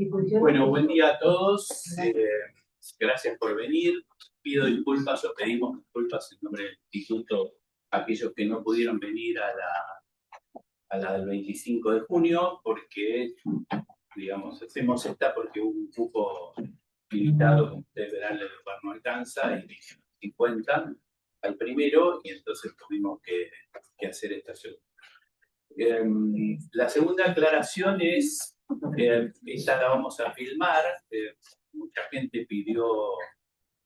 Bueno, buen día a todos. Gracias por venir. Pido disculpas o pedimos disculpas en nombre del instituto a aquellos que no pudieron venir a la del 25 de junio porque, digamos, hacemos esta porque hubo un cupo limitado, como ustedes verán, el lugar no alcanza y 50 al primero y entonces tuvimos que hacer esta segunda. La segunda aclaración es, esta la vamos a filmar, mucha gente pidió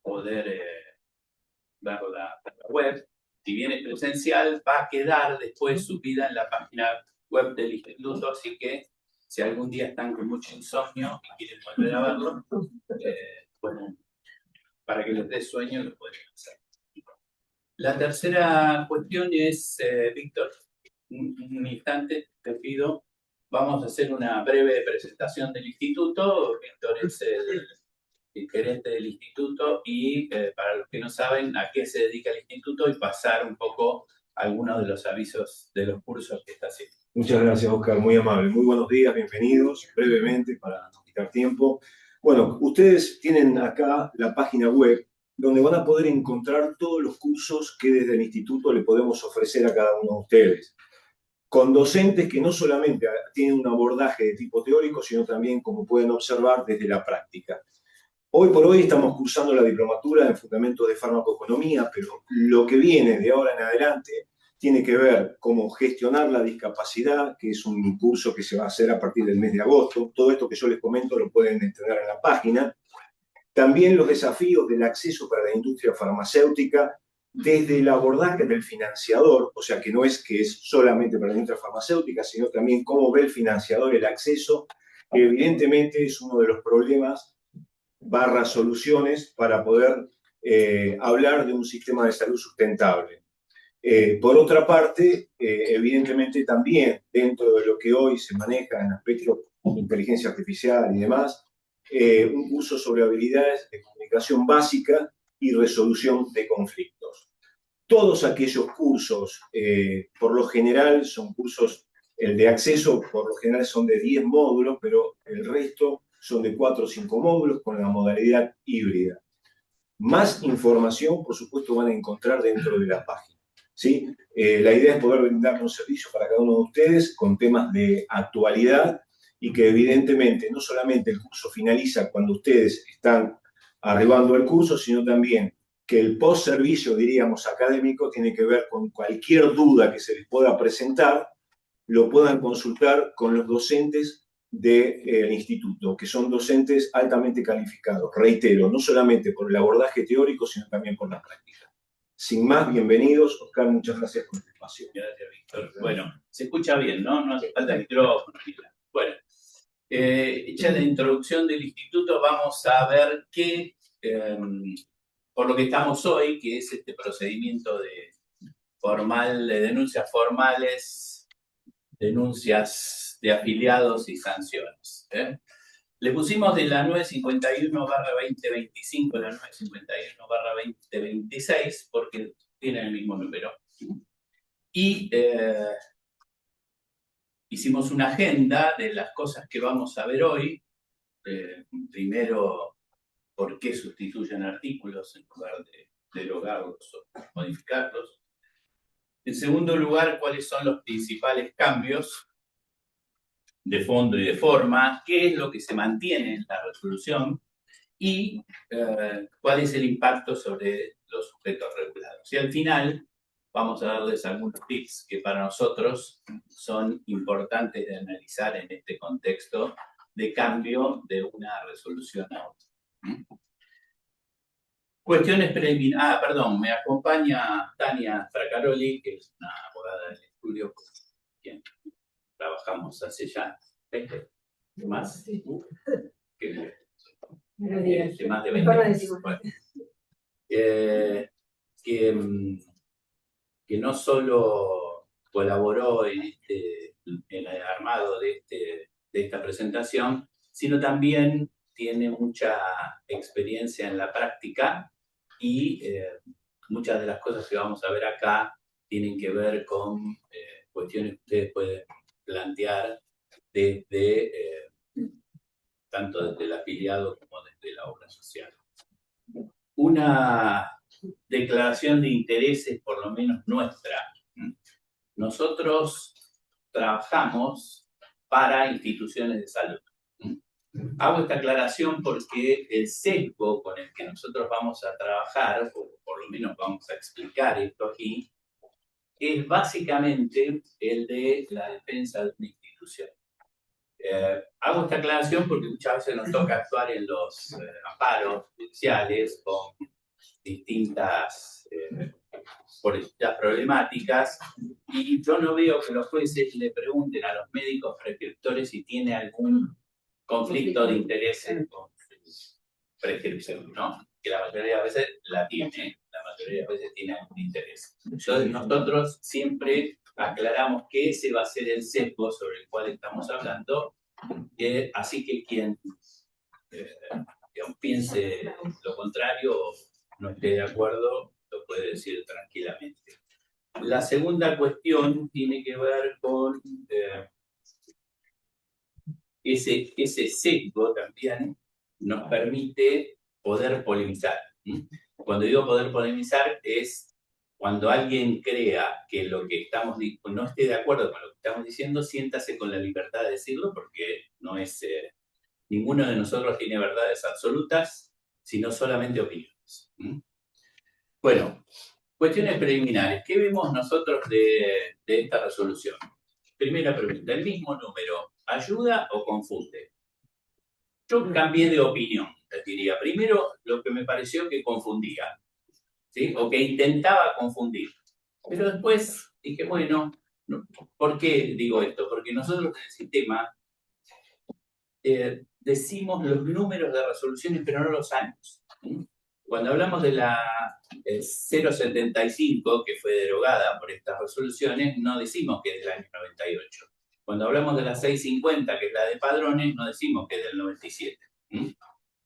poder ver la web, si bien es presencial, va a quedar después subida en la página web del instituto, así que si algún día están con mucho insomnio y quieren volver a verlo, bueno, para que les dé sueño lo pueden hacer. La tercera cuestión es, Víctor, un instante, te pido. Vamos a hacer una breve presentación del instituto. Víctor es el gerente del instituto y para los que no saben a qué se dedica el instituto y pasar un poco algunos de los avisos de los cursos que está haciendo. Muchas gracias, Oscar, muy amable. Muy buenos días, bienvenidos. Brevemente, para no quitar tiempo. Bueno, ustedes tienen acá la página web donde van a poder encontrar todos los cursos que desde el instituto le podemos ofrecer a cada uno de ustedes, con docentes que no solamente tienen un abordaje de tipo teórico, sino también, como pueden observar, desde la práctica. Hoy por hoy estamos cursando la diplomatura en Fundamentos de Farmacoeconomía, pero lo que viene de ahora en adelante tiene que ver cómo gestionar la discapacidad, que es un curso que se va a hacer a partir del mes de agosto. Todo esto que yo les comento lo pueden entregar en la página. También los desafíos del acceso para la industria farmacéutica desde el abordaje del financiador, o sea que no es que es solamente para la industria farmacéutica, sino también cómo ve el financiador el acceso, que evidentemente es uno de los problemas / soluciones para poder hablar de un sistema de salud sustentable. Por otra parte, evidentemente también dentro de lo que hoy se maneja en aspectos de inteligencia artificial y demás, un curso sobre habilidades de comunicación básica y resolución de conflictos. Todos aquellos cursos, por lo general, son cursos, el de acceso, por lo general son de 10 módulos, pero el resto son de 4 o 5 módulos con la modalidad híbrida. Más información, por supuesto, van a encontrar dentro de la página. ¿Sí? La idea es poder brindar un servicio para cada uno de ustedes con temas de actualidad y que evidentemente no solamente el curso finaliza cuando ustedes están arribando al curso, sino también que el post-servicio, diríamos, académico, tiene que ver con cualquier duda que se les pueda presentar, lo puedan consultar con los docentes del instituto, que son docentes altamente calificados. Reitero, no solamente por el abordaje teórico, sino también por la práctica. Sin más, bienvenidos. Oscar, muchas gracias por el espacio. Gracias, Víctor. Bueno, se escucha bien, ¿no? No hace falta micrófono. Bueno, hecha la introducción del instituto, vamos a ver qué, por lo que estamos hoy, que es este procedimiento de denuncias formales, denuncias de afiliados y sanciones. Le pusimos de la 951/2025 a la 951/2026 porque tienen el mismo número. Y hicimos una agenda de las cosas que vamos a ver hoy. Primero, por qué sustituyen artículos en lugar de derogarlos o modificarlos. En segundo lugar, cuáles son los principales cambios de fondo y de forma, qué es lo que se mantiene en la resolución y cuál es el impacto sobre los sujetos regulados. Y al final vamos a darles algunos tips que para nosotros son importantes de analizar en este contexto de cambio de una resolución a otra. Cuestiones preliminares. Perdón, me acompaña Tania Fracaroli, que es una abogada del estudio con quien trabajamos hace ya 20 más. Más de 20 años. Bueno, que no solo colaboró en el armado de esta presentación, sino también tiene mucha experiencia en la práctica y muchas de las cosas que vamos a ver acá tienen que ver con cuestiones que ustedes pueden plantear desde tanto desde el afiliado como desde la obra social. Una declaración de intereses, por lo menos nuestra. Nosotros trabajamos para instituciones de salud. Hago esta aclaración porque el sesgo con el que nosotros vamos a trabajar, o por lo menos vamos a explicar esto aquí, es básicamente el de la defensa de una institución. Hago esta aclaración porque muchas veces nos toca actuar en los amparos judiciales con distintas problemáticas, y yo no veo que los jueces le pregunten a los médicos prescriptores si tiene algún conflicto de intereses con su prescripción, ¿no? Que la mayoría de veces la tiene, la mayoría de veces tiene algún interés. Entonces nosotros siempre aclaramos que ese va a ser el sesgo sobre el cual estamos hablando, así que quien piense lo contrario o no esté de acuerdo, lo puede decir tranquilamente. La segunda cuestión tiene que ver con ese sesgo también nos permite poder polemizar. Cuando digo poder polemizar es cuando alguien crea que lo que estamos no esté de acuerdo con lo que estamos diciendo, siéntase con la libertad de decirlo, porque no es ninguno de nosotros tiene verdades absolutas, sino solamente opiniones. Bueno, cuestiones preliminares. ¿Qué vemos nosotros de esta resolución? Primera pregunta, ¿el mismo número ayuda o confunde? Yo cambié de opinión, les diría. Primero, lo que me pareció que confundía, ¿sí? O que intentaba confundir. Pero después dije, bueno, ¿por qué digo esto? Porque nosotros en el sistema decimos los números de resoluciones, pero no los años. Cuando hablamos de la 075, que fue derogada por estas resoluciones, no decimos que es del año 98. Cuando hablamos de la 650, que es la de padrones, no decimos que es del 97.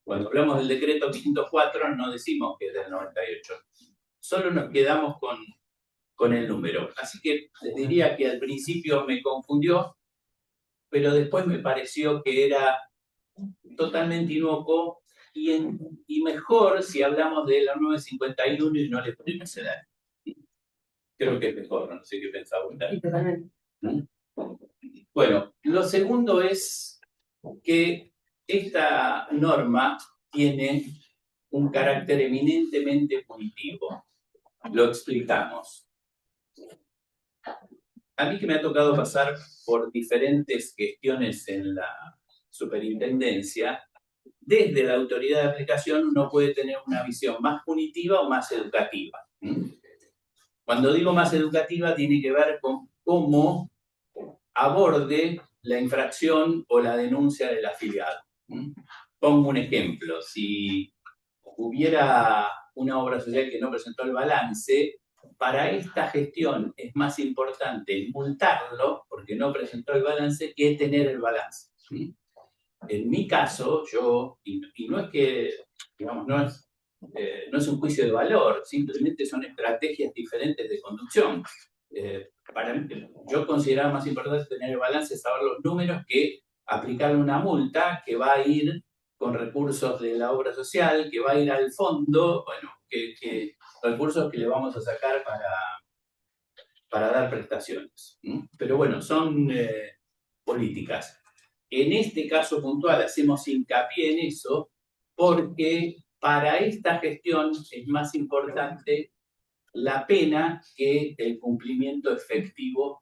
Cuando hablamos del decreto 504, no decimos que es del 98. Solo nos quedamos con el número. Así que les diría que al principio me confundió, pero después me pareció que era totalmente inocuo y mejor si hablamos de la 951 y no le ponemos el año. Creo que es mejor, no sé qué pensaba usted. Bueno, lo segundo es que esta norma tiene un carácter eminentemente punitivo. Lo explicamos. A mí que me ha tocado pasar por diferentes gestiones en la superintendencia, desde la autoridad de aplicación uno puede tener una visión más punitiva o más educativa. Cuando digo más educativa, tiene que ver con cómo aborde la infracción o la denuncia del afiliado. Pongo un ejemplo. Si hubiera una obra social que no presentó el balance, para esta gestión es más importante multarlo porque no presentó el balance que tener el balance. En mi caso, y no es que, digamos, no es un juicio de valor, simplemente son estrategias diferentes de conducción. Para mí, yo consideraba más importante tener el balance, saber los números, que aplicarle una multa que va a ir con recursos de la obra social, que va a ir al fondo, bueno, que recursos que le vamos a sacar para dar prestaciones. Pero bueno, son políticas. En este caso puntual hacemos hincapié en eso porque para esta gestión es más importante la pena que el cumplimiento efectivo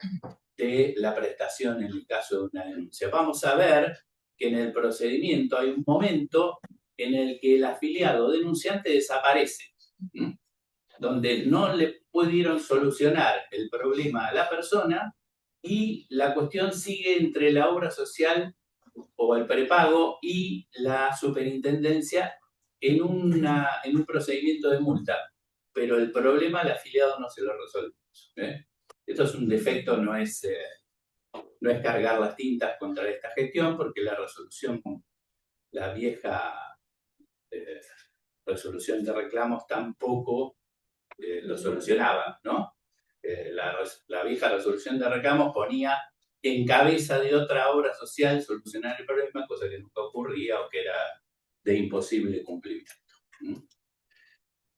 de la prestación en el caso de una denuncia. Vamos a ver que en el procedimiento hay un momento en el que el afiliado denunciante desaparece, donde no le pudieron solucionar el problema a la persona y la cuestión sigue entre la obra social o el prepago y la superintendencia en un procedimiento de multa. Pero el problema al afiliado no se lo resolvemos. Esto es un defecto, no es cargar las tintas contra esta gestión, porque la resolución, la vieja resolución de reclamos tampoco lo solucionaba, ¿no? La vieja resolución de reclamos ponía en cabeza de otra obra social solucionar el problema, cosa que nunca ocurría o que era de imposible cumplimiento.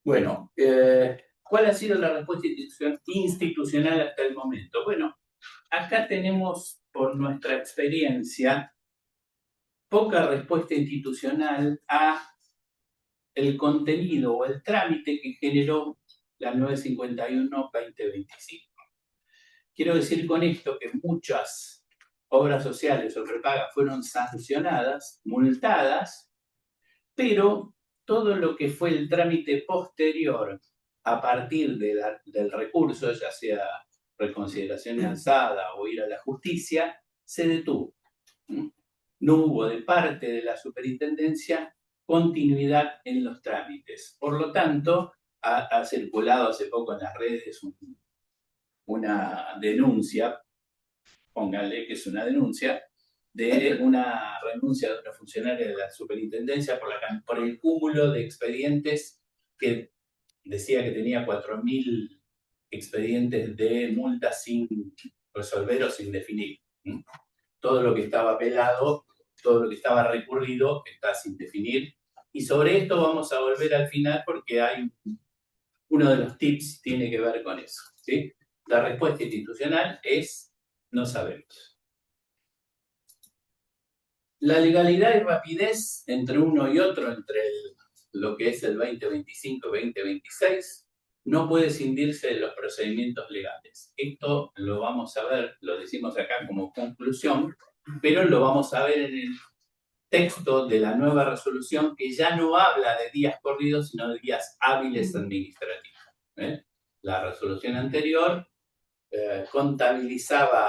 Bueno, ¿cuál ha sido la respuesta institucional hasta el momento? Bueno, acá tenemos, por nuestra experiencia, poca respuesta institucional a el contenido o el trámite que generó la 951-2025. Quiero decir con esto que muchas obras sociales o prepagas fueron sancionadas, multadas, pero todo lo que fue el trámite posterior a partir del recurso, ya sea reconsideración alzada o ir a la justicia, se detuvo. No hubo de parte de la superintendencia continuidad en los trámites. Por lo tanto, ha circulado hace poco en las redes una denuncia, póngale que es una denuncia, de una renuncia de una funcionaria de la superintendencia por el cúmulo de expedientes que decía que tenía 4.000 expedientes de multas sin resolver o sin definir. Todo lo que estaba apelado, todo lo que estaba recurrido está sin definir. Y sobre esto vamos a volver al final porque hay uno de los tips tiene que ver con eso, ¿sí? La respuesta institucional es no sabemos. La legalidad y rapidez entre uno y otro, entre lo que es el 2025-2026, no puede escindirse de los procedimientos legales. Esto lo vamos a ver, lo decimos acá como conclusión, pero lo vamos a ver en el texto de la nueva resolución que ya no habla de días corridos, sino de días hábiles administrativos. La resolución anterior contabilizaba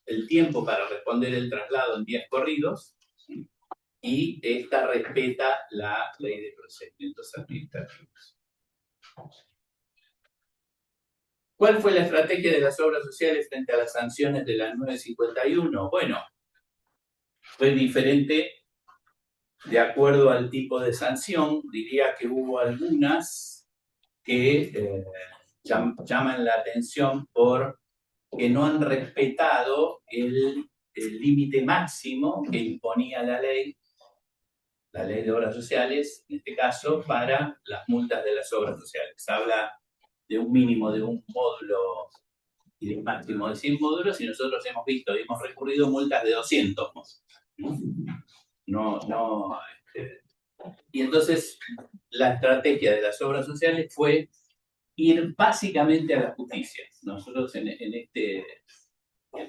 el tiempo para responder el traslado en días corridos y esta respeta la ley de procedimientos administrativos. ¿Cuál fue la estrategia de las obras sociales frente a las sanciones de la 951? Bueno, fue diferente de acuerdo al tipo de sanción. Diría que hubo algunas que llaman la atención por que no han respetado el límite máximo que imponía la ley de obras sociales, en este caso, para las multas de las obras sociales. Habla de un mínimo de un módulo y de un máximo de 100 módulos, y nosotros hemos recurrido multas de 200 módulos. Y entonces la estrategia de las obras sociales fue ir básicamente a la justicia. Nosotros en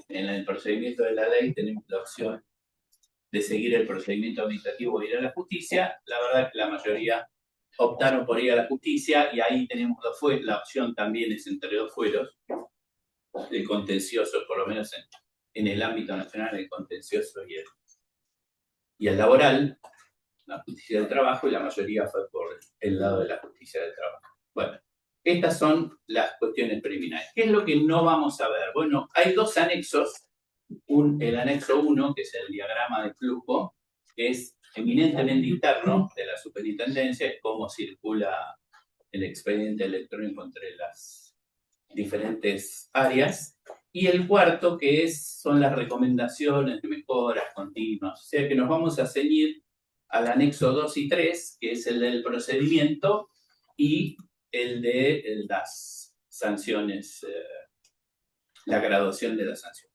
el procedimiento de la ley tenemos la opción de seguir el procedimiento administrativo o ir a la justicia. La verdad es que la mayoría optaron por ir a la justicia y ahí tenemos la opción también es entre dos fueros, el contencioso, por lo menos en el ámbito nacional, el contencioso y el laboral, la justicia del trabajo, y la mayoría fue por el lado de la justicia del trabajo. Bueno, estas son las cuestiones preliminares. ¿Qué es lo que no vamos a ver? Bueno, hay dos anexos. El anexo 1, que es el diagrama de flujo, que es eminentemente interno de la superintendencia, es cómo circula el expediente electrónico entre las diferentes áreas. Y el cuarto, que son las recomendaciones de mejoras continuas. O sea que nos vamos a ceñir al anexo 2 y 3, que es el del procedimiento y el de las sanciones, la graduación de las sanciones.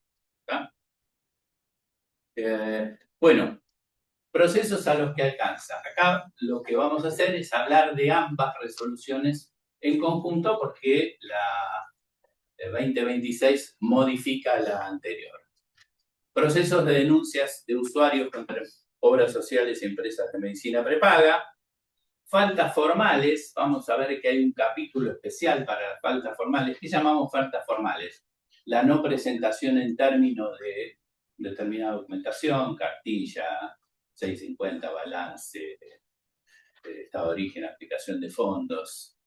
Bueno, procesos a los que alcanza. Acá lo que vamos a hacer es hablar de ambas resoluciones en conjunto porque la 2026 modifica la anterior. Procesos de denuncias de usuarios contra obras sociales y empresas de medicina prepaga. Faltas formales, vamos a ver que hay un capítulo especial para las faltas formales. ¿Qué llamamos faltas formales? La no presentación en términos de determinada documentación, cartilla, 650, balance, estado de origen, aplicación de fondos.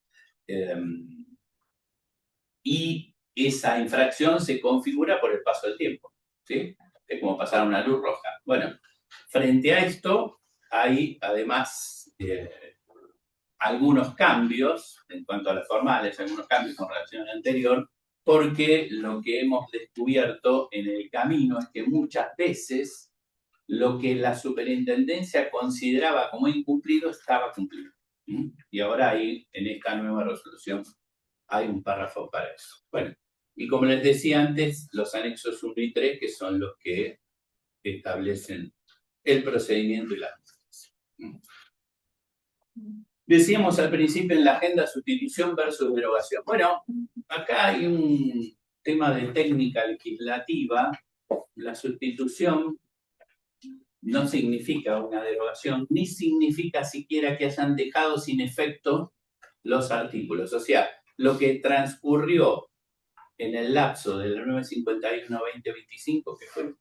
Y esa infracción se configura por el paso del tiempo, ¿sí? Es como pasar una luz roja. Bueno, frente a esto hay además algunos cambios en cuanto a las formales, algunos cambios con relación a la anterior, porque lo que hemos descubierto en el camino es que muchas veces lo que la superintendencia consideraba como incumplido estaba cumplido. Y ahora ahí, en esta nueva resolución, hay un párrafo para eso. Bueno, y como les decía antes, los anexos 1 y 3, que son los que establecen el procedimiento y la justicia. Decíamos al principio en la agenda sustitución versus derogación. Bueno, acá hay un tema de técnica legislativa. La sustitución no significa una derogación, ni significa siquiera que hayan dejado sin efecto los artículos. O sea, lo que transcurrió en el lapso del 951-2025, que fue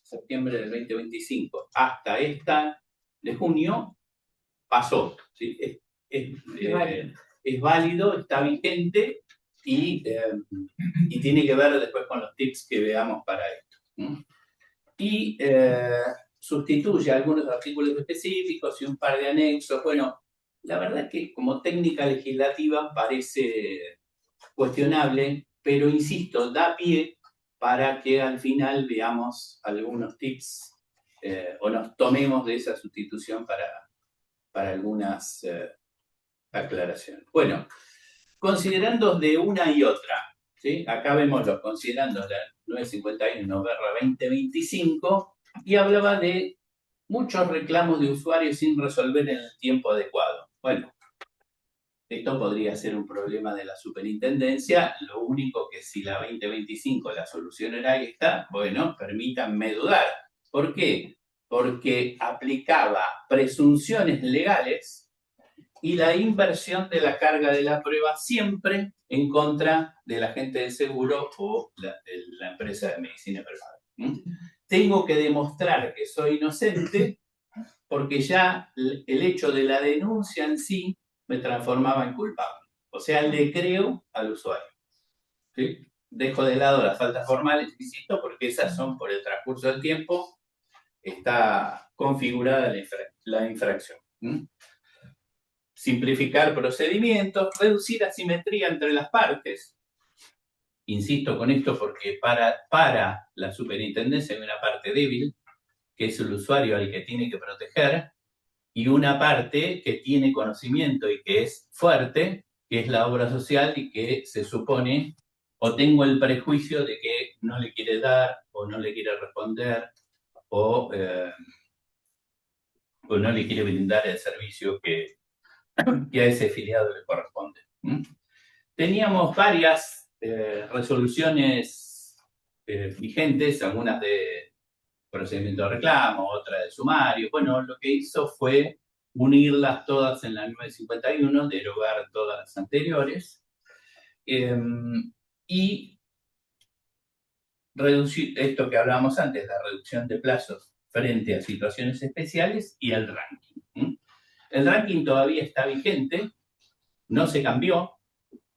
septiembre del 2025, hasta esta de junio, pasó. ¿Sí? Es válido, está vigente y tiene que ver después con los tips que veamos para esto. Y sustituye algunos artículos específicos y un par de anexos. Bueno, la verdad es que como técnica legislativa parece cuestionable, pero insisto, da pie para que al final veamos algunos tips o nos tomemos de esa sustitución para algunas aclaraciones. Bueno, considerandos de una y otra, ¿sí? Acá vemos los considerandos de la 951-2025 y hablaba de muchos reclamos de usuarios sin resolver en el tiempo adecuado. Bueno, esto podría ser un problema de la superintendencia, lo único que si la 2025 la solución era esta, bueno, permítanme dudar. ¿Por qué? Porque aplicaba presunciones legales y la inversión de la carga de la prueba siempre en contra del agente de seguro o la empresa de medicina privada. Tengo que demostrar que soy inocente porque ya el hecho de la denuncia en sí me transformaba en culpable. O sea, le creo al usuario. ¿Sí? Dejo de lado las faltas formales, insisto, porque esas son por el transcurso del tiempo, está configurada la infracción. Simplificar procedimientos, reducir asimetría entre las partes. Insisto con esto porque para la superintendencia hay una parte débil, que es el usuario al que tiene que proteger, y una parte que tiene conocimiento y que es fuerte, que es la obra social y que se supone, o tengo el prejuicio de que no le quiere dar, o no le quiere responder, o no le quiere brindar el servicio que a ese afiliado le corresponde. Teníamos varias resoluciones vigentes, algunas de procedimiento de reclamo, otra de sumario. Bueno, lo que hizo fue unirlas todas en la 951, derogar todas las anteriores y reducir esto que hablábamos antes, la reducción de plazos frente a situaciones especiales y el ranking. El ranking todavía está vigente, no se cambió,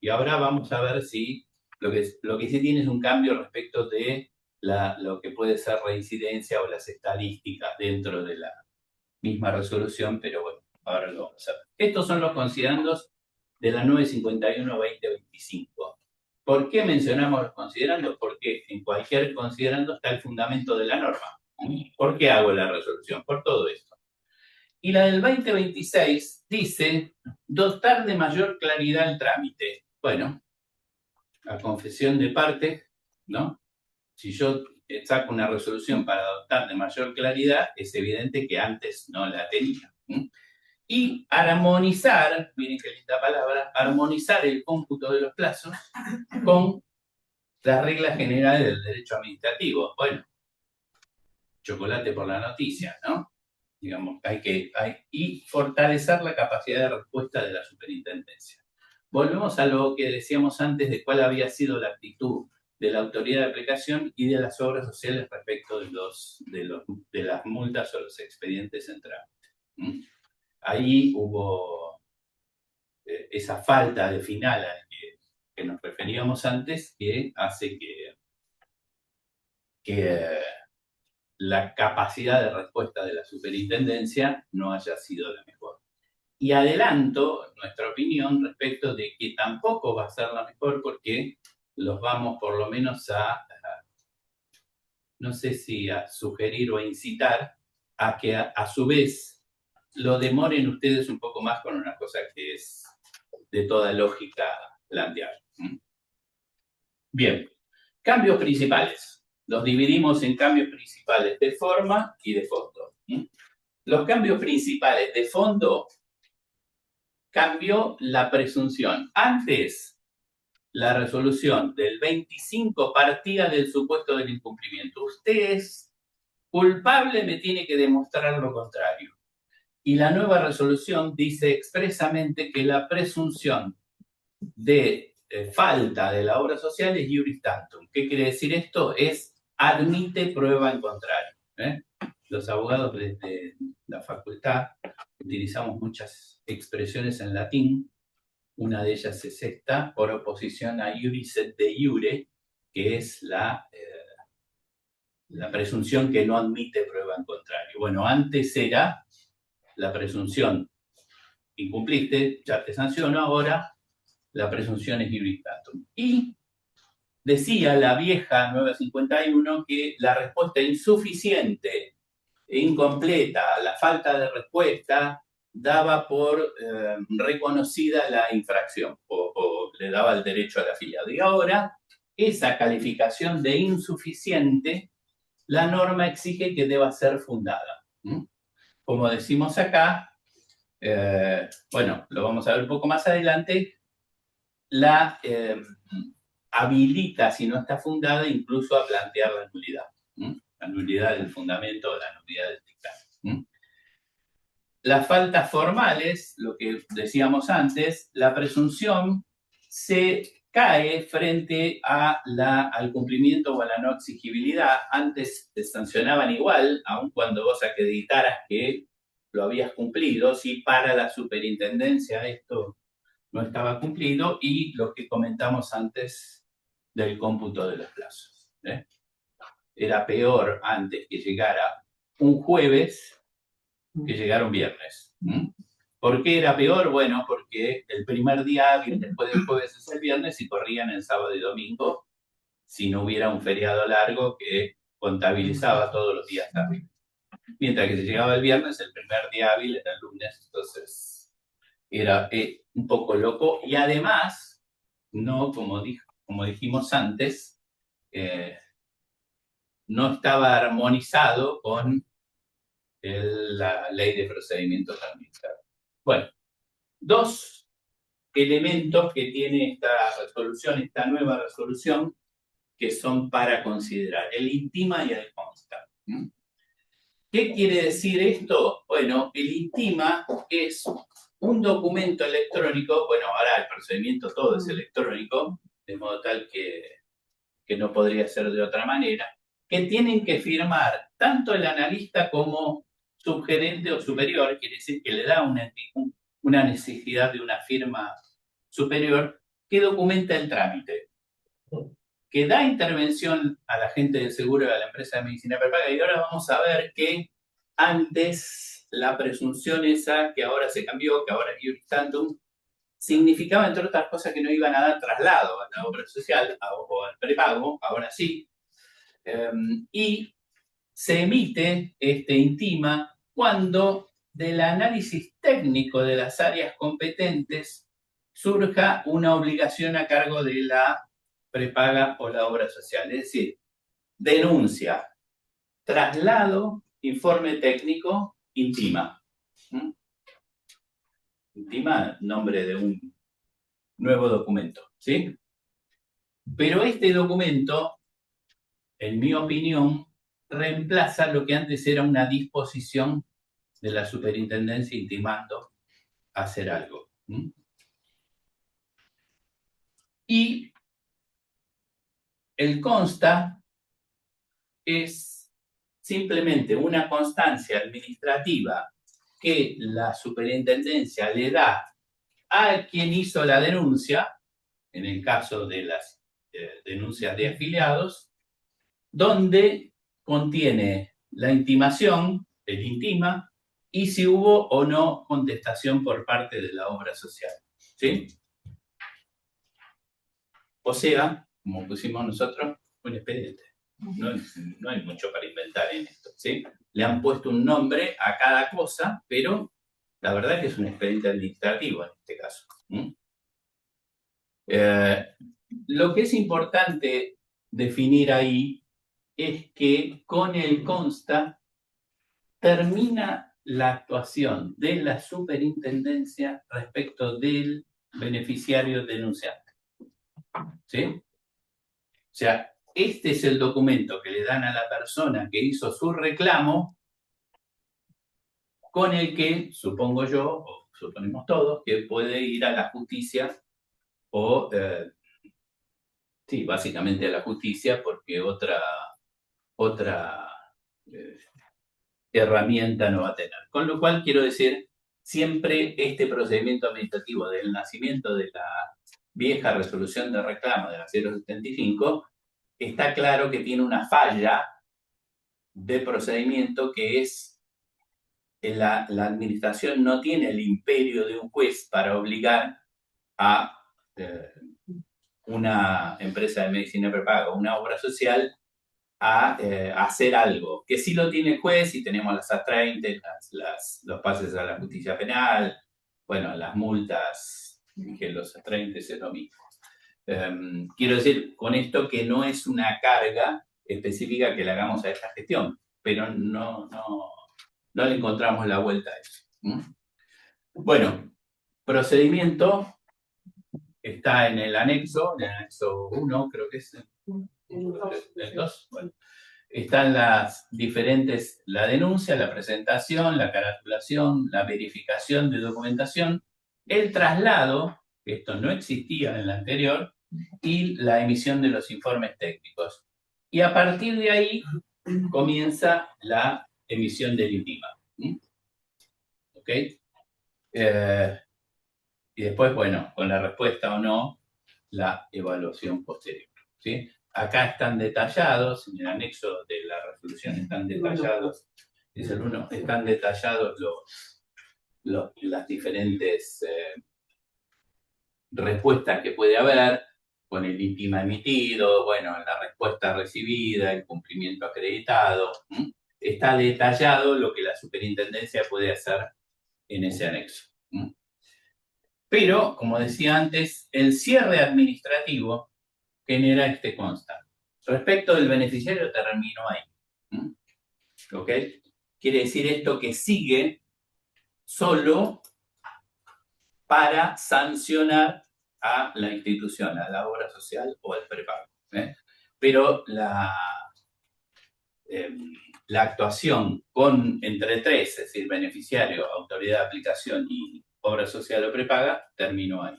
y ahora vamos a ver si lo que sí tiene es un cambio respecto de lo que puede ser reincidencia o las estadísticas dentro de la misma resolución, pero bueno, ahora lo vamos a ver. Estos son los considerandos de la 951-2025. ¿Por qué mencionamos los considerandos? Porque en cualquier considerando está el fundamento de la norma. ¿Por qué hago la resolución? Por todo esto. Y la del 2026 dice dotar de mayor claridad el trámite. Bueno, la confesión de parte, ¿no? Si yo saco una resolución para dotar de mayor claridad, es evidente que antes no la tenía. Y armonizar, miren qué linda palabra, armonizar el cómputo de los plazos con las reglas generales del derecho administrativo. Bueno, chocolate por la noticia, ¿no? Digamos, y fortalecer la capacidad de respuesta de la superintendencia. Volvemos a lo que decíamos antes de cuál había sido la actitud de la autoridad de aplicación y de las obras sociales respecto de las multas o los expedientes en trámite. Ahí hubo esa falta de final a la que nos referíamos antes, que hace que la capacidad de respuesta de la superintendencia no haya sido la mejor. Y adelanto nuestra opinión respecto de que tampoco va a ser la mejor porque los vamos por lo menos no sé si a sugerir o a incitar a que a su vez lo demoren ustedes un poco más con una cosa que es de toda lógica plantear. Bien, cambios principales. Los dividimos en cambios principales de forma y de fondo. Los cambios principales de fondo cambió la presunción. Antes, la resolución del 25 partía del supuesto del incumplimiento. Usted es culpable, me tiene que demostrar lo contrario. Y la nueva resolución dice expresamente que la presunción de falta de la obra social es iuris tantum. ¿Qué quiere decir esto? Es admite prueba en contrario. Los abogados de la facultad utilizamos muchas expresiones en latín. Una de ellas es esta, por oposición a iuris et de iure, que es la presunción que no admite prueba en contrario. Bueno, antes era la presunción incumpliste, ya te sanciono, ahora la presunción es iuris tantum. Y decía la vieja 951 que la respuesta insuficiente e incompleta, la falta de respuesta, daba por reconocida la infracción o le daba el derecho al afiliado. Y ahora, esa calificación de insuficiente, la norma exige que deba ser fundada. Como decimos acá, bueno, lo vamos a ver un poco más adelante, la habilita, si no está fundada, incluso a plantear la nulidad. La nulidad del fundamento o la nulidad del dictamen. Las faltas formales, lo que decíamos antes, la presunción se cae frente al cumplimiento o a la no exigibilidad. Antes te sancionaban igual, aun cuando vos acreditaras que lo habías cumplido, si para la superintendencia esto no estaba cumplido, y lo que comentamos antes del cómputo de los plazos. Era peor antes que llegara un jueves que llegara un viernes. ¿Por qué era peor? Bueno, porque el primer día hábil después del jueves es el viernes y corrían el sábado y domingo si no hubiera un feriado largo que contabilizaba todos los días hábiles. Mientras que si llegaba el viernes, el primer día hábil era el lunes, entonces era un poco loco. Y además, no, como dijimos antes, no estaba armonizado con la ley de procedimientos administrativos. Bueno, dos elementos que tiene esta resolución, esta nueva resolución, que son para considerar: el intima y el consta. ¿Qué quiere decir esto? Bueno, el intima es un documento electrónico, bueno, ahora el procedimiento todo es electrónico, de modo tal que no podría ser de otra manera, que tienen que firmar tanto el analista como subgerente o superior, quiere decir que le da una necesidad de una firma superior que documenta el trámite, que da intervención al agente del seguro de la empresa de medicina prepaga. Y ahora vamos a ver que antes la presunción esa, que ahora se cambió, que ahora es iuris tantum, significaba, entre otras cosas, que no iban a dar traslado a la obra social o al prepago, ahora sí, y se emite intima cuando del análisis técnico de las áreas competentes surja una obligación a cargo de la prepaga o la obra social. Es decir, denuncia, traslado, informe técnico, intima. Intima, nombre de un nuevo documento, ¿sí? Pero este documento, en mi opinión, reemplaza lo que antes era una disposición de la superintendencia intimando a hacer algo. Y el consta es simplemente una constancia administrativa que la superintendencia le da a quien hizo la denuncia, en el caso de las denuncias de afiliados, donde contiene la intimación, el intima, y si hubo o no contestación por parte de la obra social. ¿Sí? O sea, como pusimos nosotros, un expediente. No hay mucho para inventar en esto. ¿Sí? Le han puesto un nombre a cada cosa, pero la verdad es que es un expediente administrativo en este caso. Lo que es importante definir ahí es que con el consta termina la actuación de la superintendencia respecto del beneficiario denunciante. ¿Sí? O sea, este es el documento que le dan a la persona que hizo su reclamo, con el que, supongo yo, o suponemos todos, que puede ir a la justicia o, sí, básicamente a la justicia, porque otra eh, herramienta no va a tener. Con lo cual, quiero decir, siempre este procedimiento administrativo del nacimiento de la vieja resolución de reclamo de la 075, está claro que tiene una falla de procedimiento, que es la administración no tiene el imperio de un juez para obligar a una empresa de medicina prepaga, una obra social, a hacer algo, que sí lo tiene el juez, y tenemos las A30, los pases a la justicia penal, bueno, las multas, que los A30 es lo mismo. Quiero decir con esto que no es una carga específica que le hagamos a esta gestión, pero no le encontramos la vuelta a eso. Bueno, procedimiento está en el anexo 1, creo que es el 2. Bueno, están las diferentes, la denuncia, la presentación, la caratulación, la verificación de documentación, el traslado, que esto no existía en el anterior, y la emisión de los informes técnicos. Y a partir de ahí comienza la emisión del INTIMA. ¿Ok? Y después, bueno, con la respuesta o no, la evaluación posterior. ¿Sí? Acá están detallados, en el anexo de la resolución están detallados, es el 1, están detallados las diferentes respuestas que puede haber, con el INTIMA emitido, bueno, la respuesta recibida, el cumplimiento acreditado. Está detallado lo que la superintendencia puede hacer en ese anexo. Pero, como decía antes, el cierre administrativo genera este consta. Respecto del beneficiario, terminó ahí. ¿Ok? Quiere decir esto que sigue solo para sancionar a la institución, a la obra social o al prepago. Pero la actuación entre tres, es decir, beneficiario, autoridad de aplicación y obra social o prepaga, terminó ahí.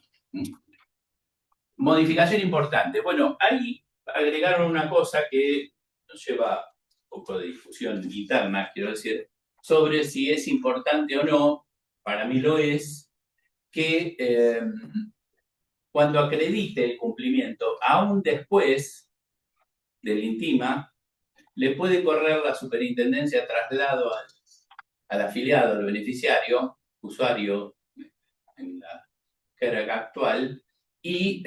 Modificación importante. Bueno, ahí agregaron una cosa que nos lleva un poco de discusión interna, quiero decir, sobre si es importante o no, para mí lo es, que cuando acredite el cumplimiento, aún después del INTIMA, le puede correr la superintendencia traslado al afiliado, al beneficiario, usuario en la jerga actual, y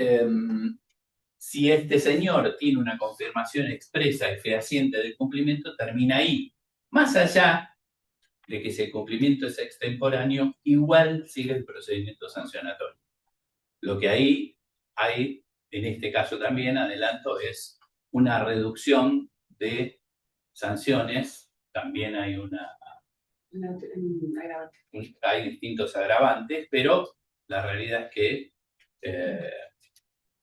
si este señor tiene una confirmación expresa y fehaciente del cumplimiento, termina ahí. Más allá de que si el cumplimiento es extemporáneo, igual sigue el procedimiento sancionatorio. Lo que ahí hay, en este caso también, adelanto, es una reducción de sanciones. También hay hay distintos agravantes, pero la realidad es que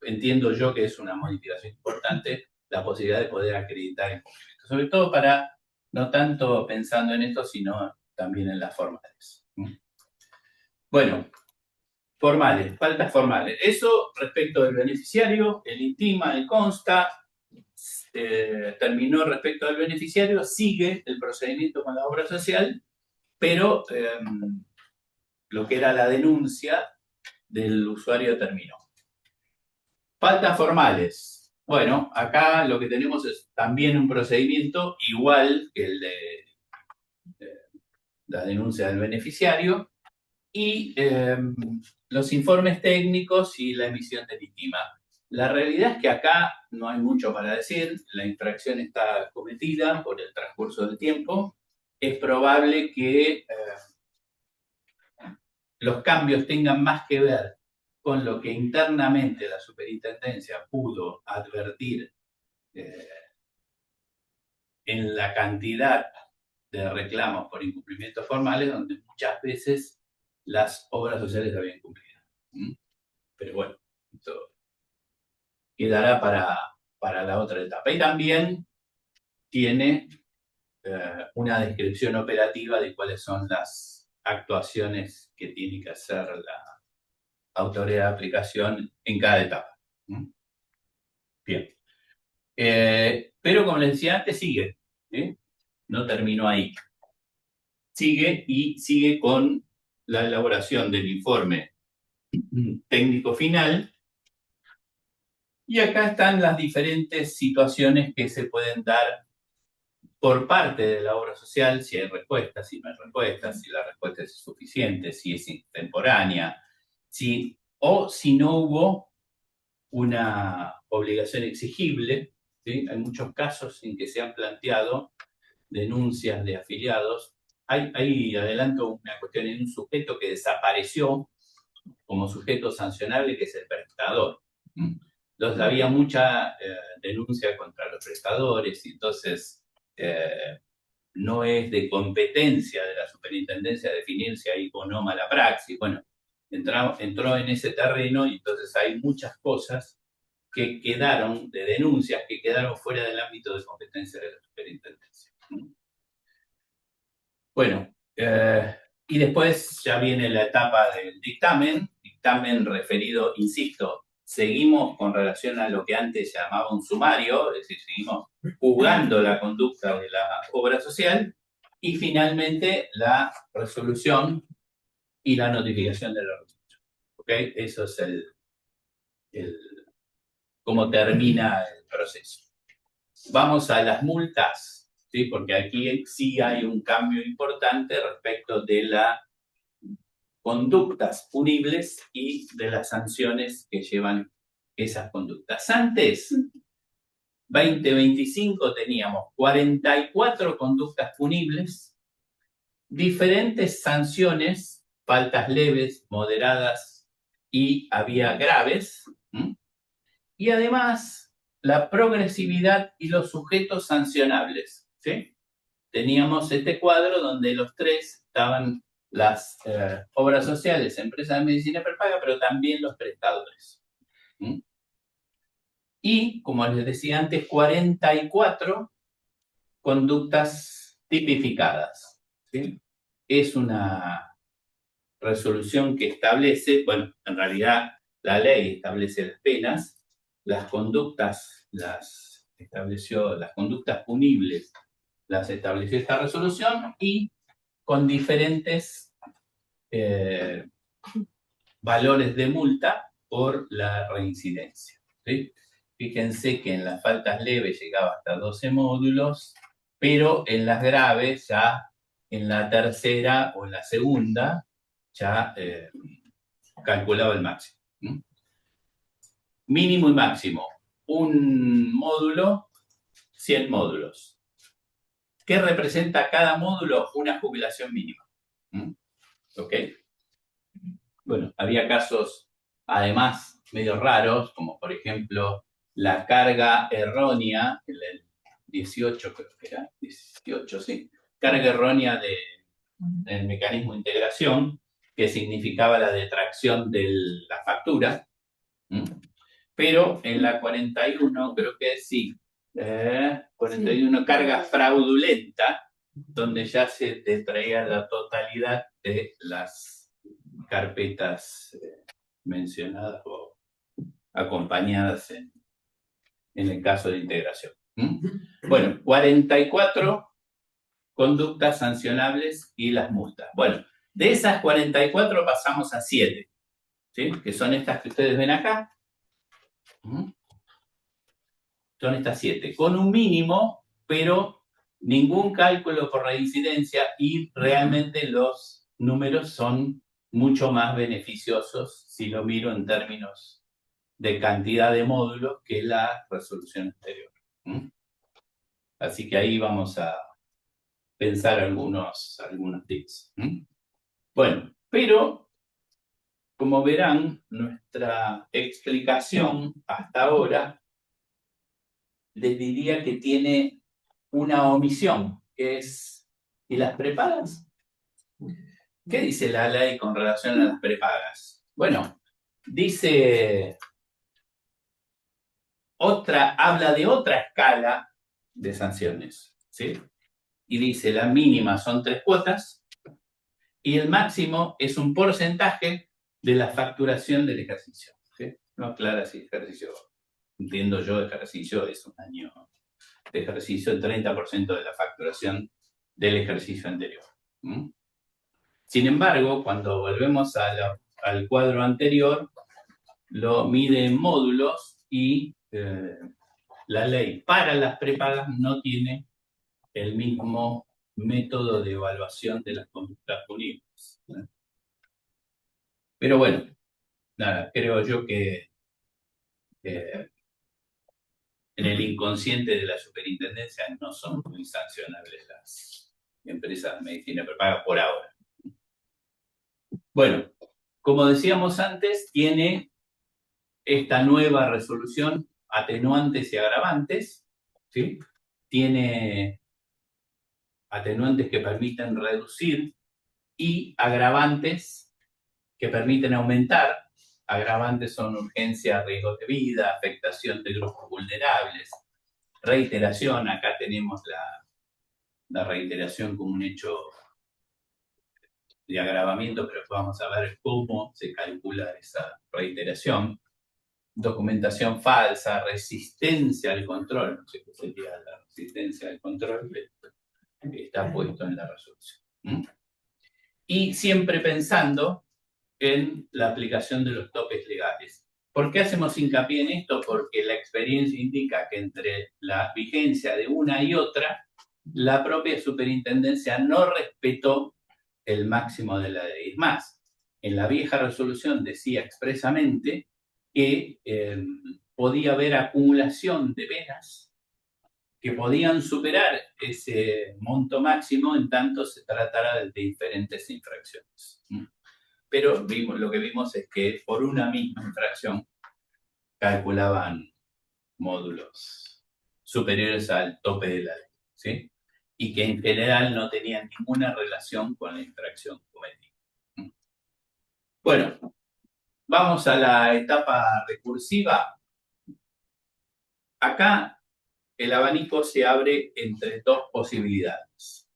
entiendo yo que es una modificación importante la posibilidad de poder acreditar el cumplimiento, sobre todo para, no tanto pensando en esto, sino también en las formales. Bueno, formales, faltas formales. Eso respecto del beneficiario, el INTIMA, el consta, terminó respecto del beneficiario, sigue el procedimiento con la obra social, pero lo que era la denuncia del usuario terminó. Faltas formales. Bueno, acá lo que tenemos es también un procedimiento igual que el la denuncia del beneficiario, y los informes técnicos y la emisión de ITIMA. La realidad es que acá no hay mucho para decir, la infracción está cometida por el transcurso del tiempo, es probable que los cambios tengan más que ver con lo que internamente la superintendencia pudo advertir en la cantidad de reclamos por incumplimientos formales, donde muchas veces las obras sociales habían cumplido. Pero bueno, esto quedará para la otra etapa. Y también tiene una descripción operativa de cuáles son las actuaciones que tiene que hacer la autoridad de aplicación en cada etapa. Bien. Pero como les decía antes, sigue. No terminó ahí. Sigue con la elaboración del informe técnico final. Y acá están las diferentes situaciones que se pueden dar por parte de la obra social, si hay respuestas, si no hay respuestas, si la respuesta es suficiente, si es extemporánea, o si no hubo una obligación exigible. ¿Sí? Hay muchos casos en que se han planteado denuncias de afiliados. Ahí adelanto una cuestión, en un sujeto que desapareció como sujeto sancionable, que es el prestador. Entonces había mucha denuncia contra los prestadores, y entonces no es de competencia de la superintendencia definir si hay o no mala praxis. Bueno, entró en ese terreno, y entonces hay muchas cosas que quedaron, de denuncias que quedaron fuera del ámbito de competencia de la superintendencia. Bueno, y después ya viene la etapa del dictamen referido, insisto, seguimos con relación a lo que antes se llamaba un sumario, es decir, seguimos juzgando la conducta de la obra social, y finalmente la resolución y la notificación de la resolución. ¿Ok? Eso es cómo termina el proceso. Vamos a las multas, ¿sí? Porque aquí sí hay un cambio importante respecto de las conductas punibles y de las sanciones que llevan esas conductas. Antes, 2025, teníamos 44 conductas punibles, diferentes sanciones, faltas leves, moderadas y había graves, y además la progresividad y los sujetos sancionables. ¿Sí? Teníamos este cuadro donde los tres estaban las obras sociales, empresas de medicina prepaga, pero también los prestadores. Y, como les decía antes, 44 conductas tipificadas. ¿Sí? Es una resolución que establece, bueno, en realidad la ley establece las penas, las conductas las estableció, las conductas punibles las estableció esta resolución, y con diferentes valores de multa por la reincidencia. ¿Sí? Fíjense que en las faltas leves llegaba hasta 12 módulos, pero en las graves, ya en la tercera o en la segunda, ya calculaba el máximo. Mínimo y máximo. Un módulo, 100 módulos. ¿Qué representa cada módulo? Una jubilación mínima. ¿Ok? Bueno, había casos, además, medio raros, como por ejemplo la carga errónea, el 18 creo que era, 18, sí, carga errónea del mecanismo de integración, que significaba la detracción de la factura. Pero en la 41, creo que sí, 41, carga fraudulenta, donde ya se detraía la totalidad de las carpetas mencionadas o acompañadas en el caso de integración. Bueno, 44 conductas sancionables y las multas. Bueno, de esas 44 pasamos a 7, ¿sí? Que son estas que ustedes ven acá. Son estas 7, con un mínimo, pero ningún cálculo por reincidencia y realmente los números son mucho más beneficiosos si lo miro en términos de cantidad de módulos que la resolución anterior. Así que ahí vamos a pensar algunos tips. Bueno, pero como verán, nuestra explicación hasta ahora les diría que tiene una omisión, que es, ¿y las prepagas? ¿Qué dice la ley con relación a las prepagas? Bueno, dice habla de otra escala de sanciones, ¿sí? Y dice, la mínima son 3 cuotas y el máximo es un porcentaje de la facturación del ejercicio, ¿sí? No aclara si ejercicio, entiendo yo, ejercicio es un año de ejercicio, el 30% de la facturación del ejercicio anterior. Sin embargo, cuando volvemos al cuadro anterior, lo mide en módulos y la ley para las prepagas no tiene el mismo método de evaluación de las conductas punibles. Pero bueno, nada, creo yo que en el inconsciente de la superintendencia no son muy sancionables las empresas de medicina prepaga por ahora. Bueno, como decíamos antes, tiene esta nueva resolución atenuantes y agravantes, ¿sí? Tiene atenuantes que permiten reducir y agravantes que permiten aumentar. Agravantes son urgencia, riesgo de vida, afectación de grupos vulnerables, reiteración. Acá tenemos la reiteración como un hecho de agravamiento, pero vamos a ver cómo se calcula esa reiteración. Documentación falsa, resistencia al control, no sé qué sería la resistencia al control, está puesto en la resolución. Y siempre pensando en la aplicación de los topes legales. ¿Por qué hacemos hincapié en esto? Porque la experiencia indica que entre la vigencia de una y otra, la propia superintendencia no respetó el máximo de la ley. Es más, en la vieja resolución decía expresamente que podía haber acumulación de penas que podían superar ese monto máximo en tanto se tratara de diferentes infracciones. Pero lo que vimos es que por una misma infracción calculaban módulos superiores al tope de la ley, ¿sí? Y que en general no tenían ninguna relación con la infracción cometida. Bueno, vamos a la etapa recursiva. Acá el abanico se abre entre dos posibilidades: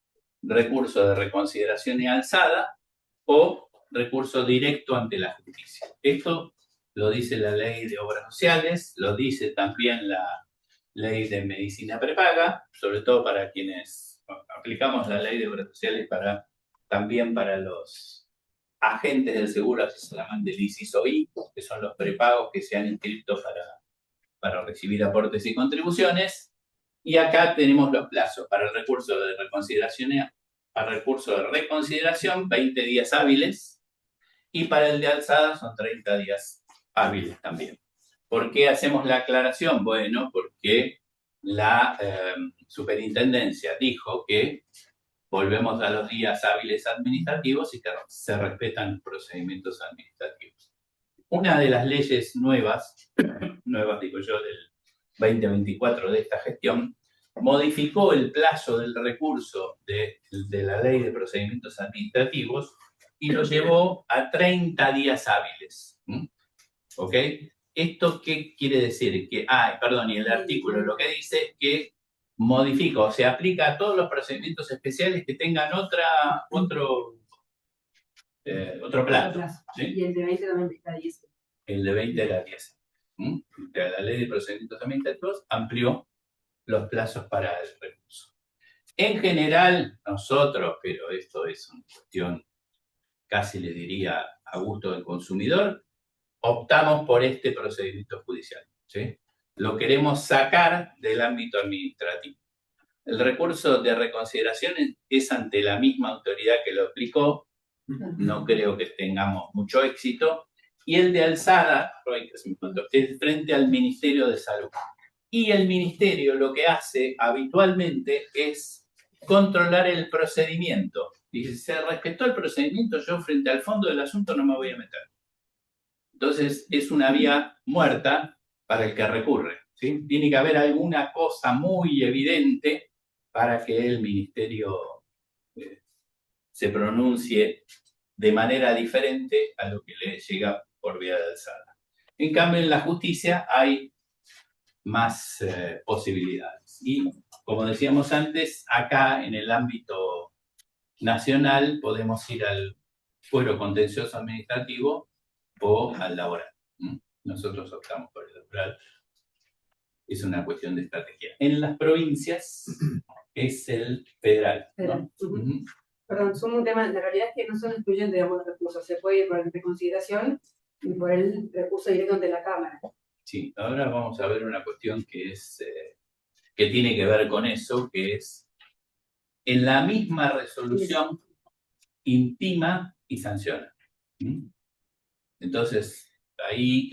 recurso de reconsideración y alzada o recurso directo ante la justicia. Esto lo dice la ley de obras sociales, lo dice también la ley de medicina prepaga, sobre todo para quienes aplicamos la ley de obras sociales también para los agentes del seguro, así se llaman, del inciso I, que son los prepagos que se han inscrito para recibir aportes y contribuciones. Y acá tenemos los plazos para el recurso de reconsideración, 20 días hábiles, y para el de alzada son 30 días hábiles también. ¿Por qué hacemos la aclaración? Bueno, porque la superintendencia dijo que volvemos a los días hábiles administrativos y que se respetan los procedimientos administrativos. Una de las leyes nuevas digo yo, del 2024 de esta gestión, modificó el plazo del recurso de la Ley de Procedimientos Administrativos y lo llevó a 30 días hábiles. ¿Ok? ¿Esto qué quiere decir? Que, y el artículo lo que dice es que modifica o se aplica a todos los procedimientos especiales que tengan otro plazo. ¿Sí? Y el de 20 también está 10. El de 20 era 10. La Ley de Procedimientos Administrativos amplió los plazos para el recurso. En general, nosotros, pero esto es una cuestión, casi le diría, a gusto del consumidor, optamos por este procedimiento judicial, ¿sí? Lo queremos sacar del ámbito administrativo. El recurso de reconsideración es ante la misma autoridad que lo aplicó. No creo que tengamos mucho éxito. Y el de alzada, es frente al Ministerio de Salud. Y el Ministerio lo que hace habitualmente es controlar el procedimiento. Y si se respetó el procedimiento, yo frente al fondo del asunto no me voy a meter. Entonces, es una vía muerta para el que recurre, ¿sí? Tiene que haber alguna cosa muy evidente para que el Ministerio se pronuncie de manera diferente a lo que le llega por vía de alzada. En cambio, en la justicia hay más posibilidades. Y, como decíamos antes, acá en el ámbito nacional podemos ir al fuero contencioso administrativo o al laboral. Nosotros optamos por el laboral. Es una cuestión de estrategia. En las provincias es el federal, ¿no? Perdón, son un tema, la realidad es que no son excluyentes, digamos, los recursos. Se puede ir por la reconsideración y por el recurso directo ante la Cámara. Sí, ahora vamos a ver una cuestión que es que tiene que ver con eso, que es en la misma resolución intima y sanciona. Entonces, ahí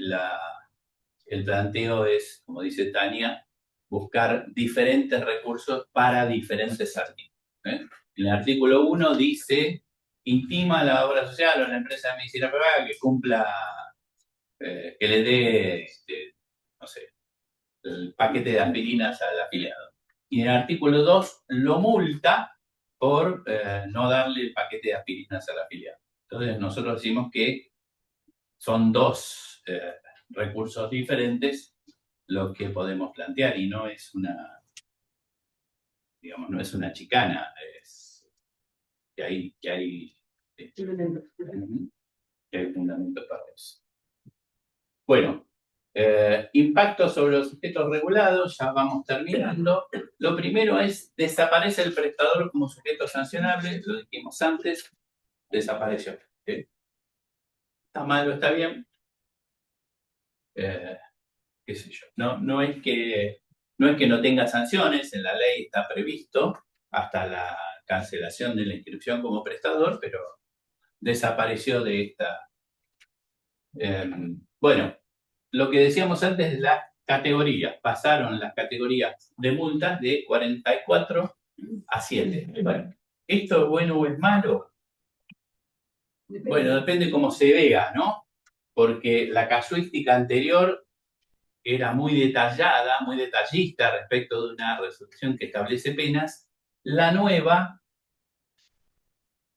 el planteo es, como dice Tania, buscar diferentes recursos para diferentes artículos. En el artículo 1 dice, intima a la obra social o a la empresa de medicina privada que cumpla, que le dé, no sé, el paquete de aspirinas al afiliado. Y en el artículo 2 lo multa por no darle el paquete de aspirinas al afiliado. Entonces nosotros decimos que son dos recursos diferentes los que podemos plantear y no es una, digamos, no es una chicana, es que hay fundamentos para eso. Bueno, impacto sobre los sujetos regulados, ya vamos terminando. Lo primero es, desaparece el prestador como sujeto sancionable, lo dijimos antes, desapareció. ¿Está mal o está bien? Qué sé yo. No es que no tenga sanciones, en la ley está previsto hasta la cancelación de la inscripción como prestador, pero desapareció de esta. Bueno, lo que decíamos antes de las categorías, pasaron las categorías de multas de 44 a 7. Bueno, ¿esto es bueno o es malo? Bueno, depende cómo se vea, ¿no? Porque la casuística anterior era muy detallada, muy detallista respecto de una resolución que establece penas. La nueva,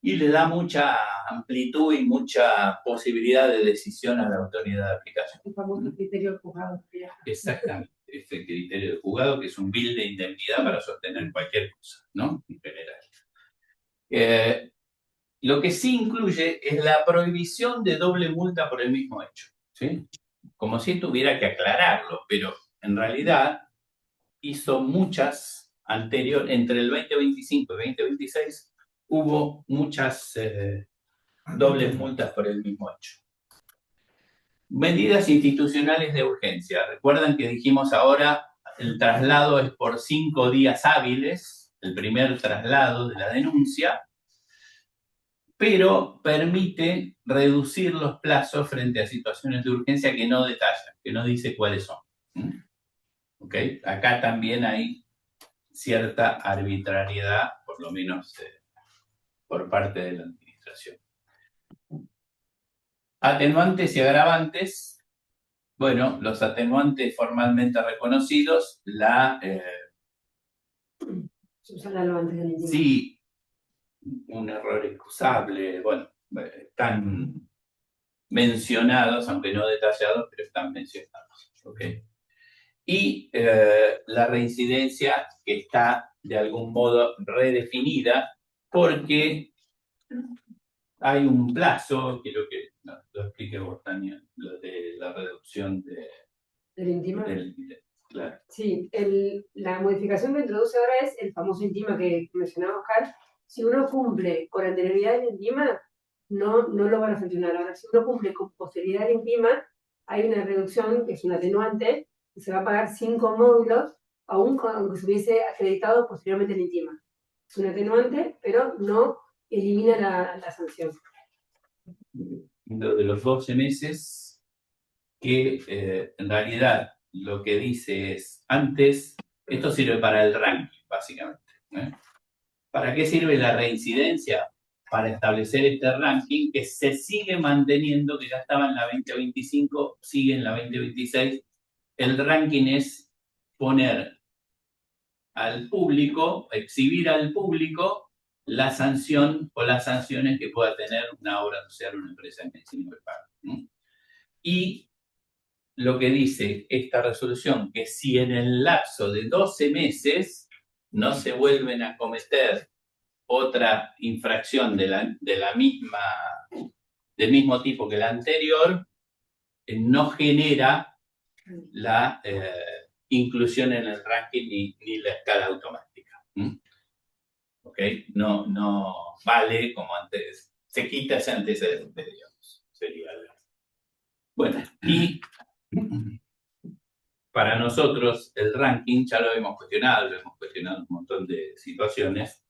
y le da mucha amplitud y mucha posibilidad de decisión a la autoridad de aplicación. El famoso criterio del juzgado. Exactamente, este criterio del juzgado, que es un bill de indemnidad para sostener cualquier cosa, ¿no? En general. Lo que sí incluye es la prohibición de doble multa por el mismo hecho, ¿sí? Como si tuviera que aclararlo, pero en realidad hizo muchas anteriores, entre el 2025 y 2026 hubo muchas dobles multas por el mismo hecho. Medidas institucionales de urgencia. Recuerdan que dijimos ahora el traslado es por 5 días hábiles, el primer traslado de la denuncia, pero permite reducir los plazos frente a situaciones de urgencia que no detalla, que no dice cuáles son. ¿Okay? Acá también hay cierta arbitrariedad, por lo menos por parte de la administración. Atenuantes y agravantes. Bueno, los atenuantes formalmente reconocidos, sí, un error excusable, bueno, están mencionados, aunque no detallados, pero están mencionados. ¿Okay? Y la reincidencia que está de algún modo redefinida porque hay un plazo, quiero que lo explique vos, Tania, lo de la reducción ¿Del intima? Claro. Sí, la modificación que introduce ahora es el famoso intima que mencionaba Oscar. Si uno cumple con anterioridad del intima, no lo van a sancionar. Ahora, si uno cumple con posterioridad del intima, hay una reducción, que es un atenuante, y se va a pagar 5 módulos aunque se hubiese acreditado posteriormente en INTIMA. Es un atenuante, pero no elimina la sanción. Lo de los 12 meses, que en realidad lo que dice es, antes, esto sirve para el ranking, básicamente. ¿Para qué sirve la reincidencia? Para establecer este ranking que se sigue manteniendo, que ya estaba en la 2025, sigue en la 2026. El ranking es poner al público, exhibir al público la sanción o las sanciones que pueda tener una obra social o una empresa en medicina prepaga. Y lo que dice esta resolución, que si en el lapso de 12 meses no se vuelven a cometer otra infracción del mismo tipo que la anterior, no genera la inclusión en el ranking ni la escala automática. ¿Ok? No vale como antes, se quita ese antecedente, digamos. Sería bueno, y para nosotros el ranking, ya lo hemos cuestionado en un montón de situaciones,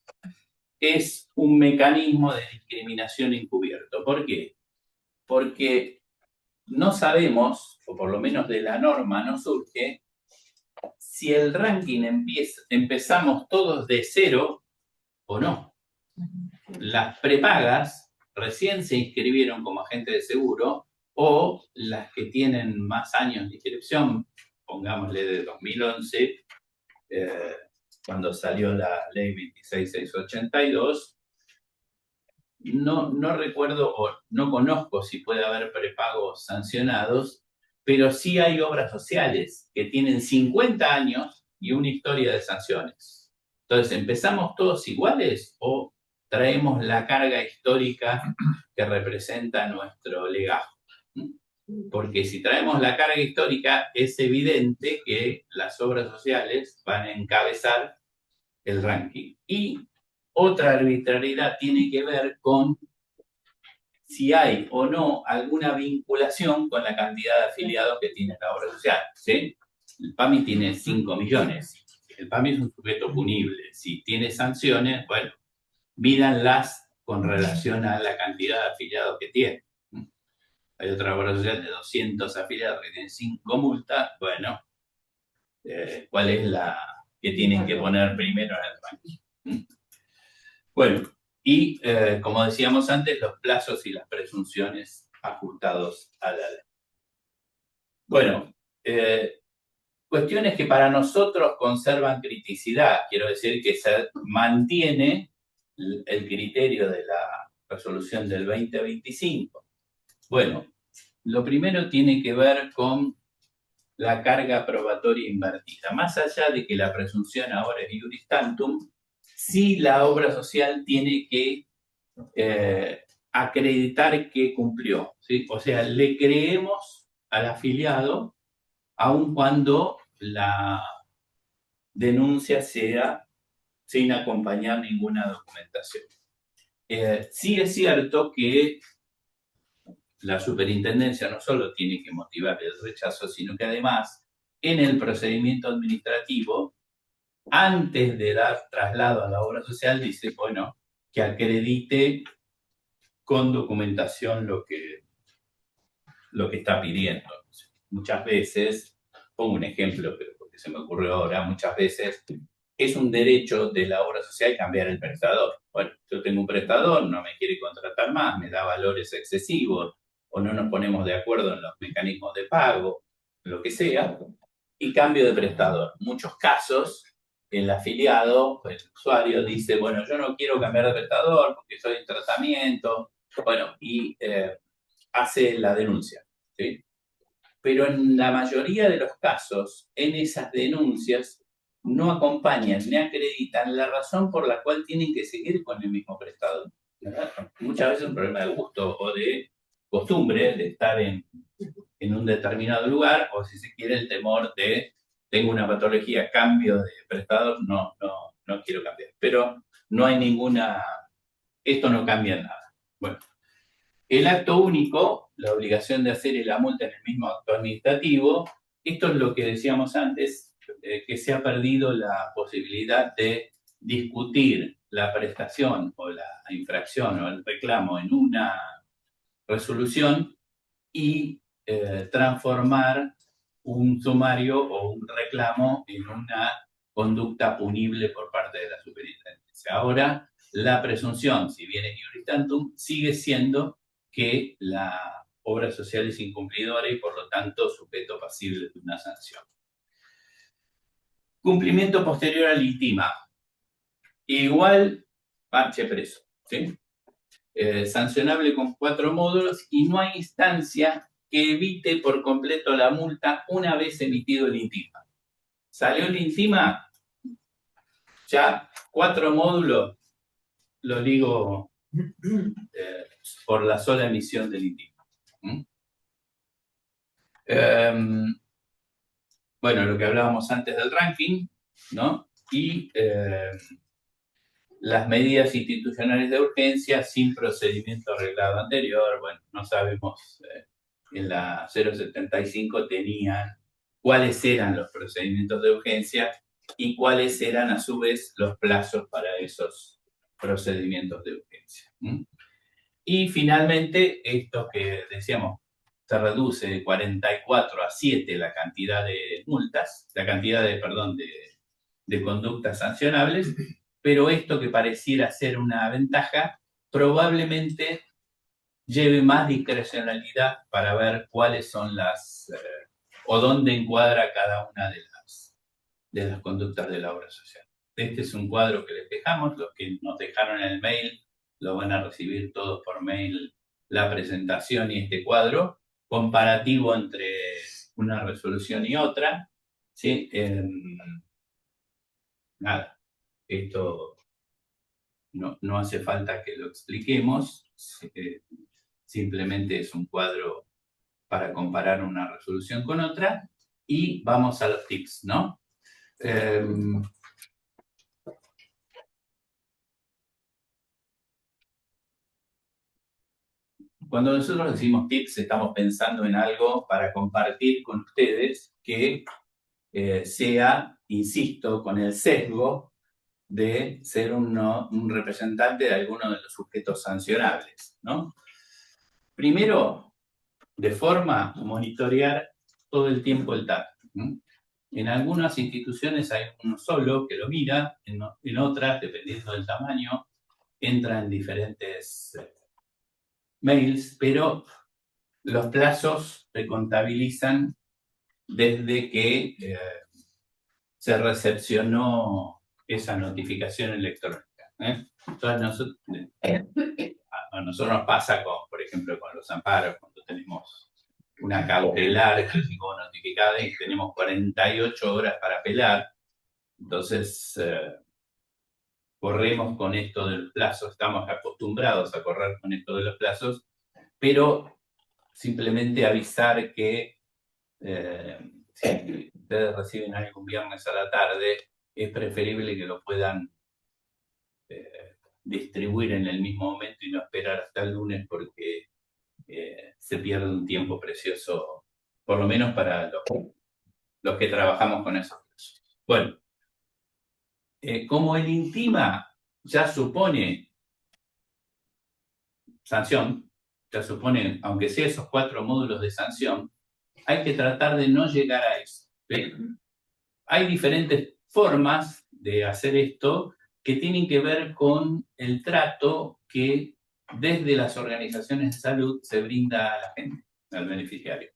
es un mecanismo de discriminación encubierto. ¿Por qué? Porque no sabemos, o por lo menos de la norma no surge, si el ranking empezamos todos de cero o no. Las prepagas recién se inscribieron como agente de seguro, o las que tienen más años de inscripción, pongámosle de 2011, cuando salió la ley 26682, no recuerdo o no conozco si puede haber prepagos sancionados, pero sí hay obras sociales que tienen 50 años y una historia de sanciones. Entonces, ¿empezamos todos iguales o traemos la carga histórica que representa nuestro legajo? Porque si traemos la carga histórica, es evidente que las obras sociales van a encabezar el ranking. Y otra arbitrariedad tiene que ver con si hay o no alguna vinculación con la cantidad de afiliados que tiene la obra social. ¿Sí? El PAMI tiene 5 millones. El PAMI es un sujeto punible. Si tiene sanciones, bueno, mídanlas con relación a la cantidad de afiliados que tiene. Hay otra obra social de 200 afiliados que tienen 5 multas. Bueno, ¿cuál es la que tienen que poner primero en el ranking? Bueno, y como decíamos antes, los plazos y las presunciones ajustados a la ley. Bueno, cuestiones que para nosotros conservan criticidad. Quiero decir que se mantiene el criterio de la resolución del 2025. Bueno, lo primero tiene que ver con la carga probatoria invertida. Más allá de que la presunción ahora es iuris tantum, sí la obra social tiene que acreditar que cumplió, ¿sí? O sea, le creemos al afiliado aun cuando la denuncia sea sin acompañar ninguna documentación. Sí es cierto que la superintendencia no solo tiene que motivar el rechazo, sino que además en el procedimiento administrativo, antes de dar traslado a la obra social, dice, bueno, que acredite con documentación lo que está pidiendo. Muchas veces, pongo un ejemplo, pero porque se me ocurrió ahora, muchas veces es un derecho de la obra social cambiar el prestador. Bueno, yo tengo un prestador, no me quiere contratar más, me da valores excesivos, o no nos ponemos de acuerdo en los mecanismos de pago, lo que sea, y cambio de prestador. En muchos casos, el afiliado, el usuario, dice, bueno, yo no quiero cambiar de prestador porque estoy en tratamiento, bueno, y hace la denuncia, ¿sí? Pero en la mayoría de los casos, en esas denuncias, no acompañan ni acreditan la razón por la cual tienen que seguir con el mismo prestador, ¿verdad? Muchas veces es un problema de gusto o de costumbre de estar en un determinado lugar, o si se quiere el temor de tengo una patología, cambio de prestador, no quiero cambiar. Pero no hay esto no cambia nada. Bueno, el acto único, la obligación de hacer la multa en el mismo acto administrativo, esto es lo que decíamos antes, que se ha perdido la posibilidad de discutir la prestación o la infracción o el reclamo en una resolución y transformar un sumario o un reclamo en una conducta punible por parte de la superintendencia. Ahora, la presunción, si bien es iuris tantum, sigue siendo que la obra social es incumplidora y por lo tanto sujeto pasible de una sanción. Cumplimiento posterior al intima. Igual parche preso, ¿sí? Sancionable con 4 módulos y no hay instancia que evite por completo la multa una vez emitido el intima. Salió el intima, ya 4 módulos, lo digo por la sola emisión del intima. Bueno, lo que hablábamos antes del ranking, ¿no? Y las medidas institucionales de urgencia sin procedimiento arreglado anterior. Bueno, no sabemos, en la 075 tenían cuáles eran los procedimientos de urgencia y cuáles eran a su vez los plazos para esos procedimientos de urgencia. Y finalmente, esto que decíamos, se reduce de 44 a 7 la cantidad de multas, la cantidad de, perdón, de conductas sancionables, pero esto que pareciera ser una ventaja, probablemente lleve más discrecionalidad para ver cuáles son las, o dónde encuadra cada una de las conductas de la obra social. Este es un cuadro que les dejamos, los que nos dejaron en el mail lo van a recibir todos por mail, la presentación y este cuadro, comparativo entre una resolución y otra, ¿sí? Nada, esto no hace falta que lo expliquemos, simplemente es un cuadro para comparar una resolución con otra y vamos a los tips, ¿no? Cuando nosotros decimos tips, estamos pensando en algo para compartir con ustedes que sea, insisto, con el sesgo de ser un representante de alguno de los sujetos sancionables, ¿no? Primero, de forma a monitorear todo el tiempo el TAT. En algunas instituciones hay uno solo que lo mira, en otras, dependiendo del tamaño, entra en diferentes mails, pero los plazos se contabilizan desde que se recepcionó esa notificación electrónica. Entonces, a nosotros nos pasa, por ejemplo, con los amparos, cuando tenemos una cautelar que llegó notificada y tenemos 48 horas para apelar. Entonces, corremos con esto del plazo, estamos acostumbrados a correr con esto de los plazos, pero simplemente avisar que si ustedes reciben algo un viernes a la tarde, es preferible que lo puedan distribuir en el mismo momento y no esperar hasta el lunes porque se pierde un tiempo precioso, por lo menos para los que trabajamos con esos plazos. Bueno, como el intima ya supone sanción, ya supone, aunque sea esos 4 módulos de sanción, hay que tratar de no llegar a eso. ¿Sí? Hay diferentes formas de hacer esto que tienen que ver con el trato que desde las organizaciones de salud se brinda a la gente, al beneficiario.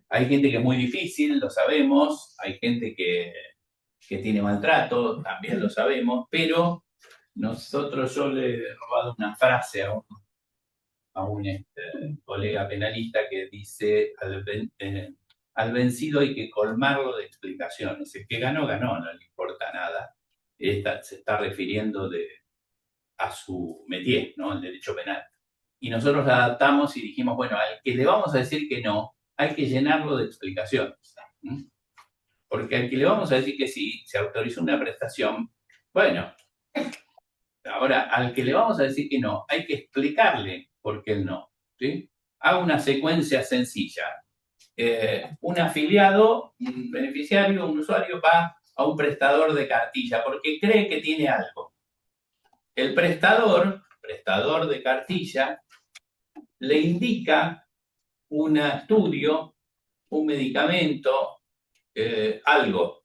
Hay gente que es muy difícil, lo sabemos, hay gente que tiene maltrato, también lo sabemos, pero yo le he robado una frase a un colega penalista que dice, al vencido hay que colmarlo de explicaciones. El que ganó, ganó, no le importa nada. Se está refiriendo a su métier, ¿no? El derecho penal. Y nosotros la adaptamos y dijimos, bueno, al que le vamos a decir que no, hay que llenarlo de explicaciones. Porque al que le vamos a decir que sí, se autorizó una prestación, bueno, ahora al que le vamos a decir que no, hay que explicarle por qué el no. ¿Sí? Hago una secuencia sencilla. un afiliado, un beneficiario, un usuario va a un prestador de cartilla porque cree que tiene algo. El prestador de cartilla, le indica un estudio, un medicamento, algo.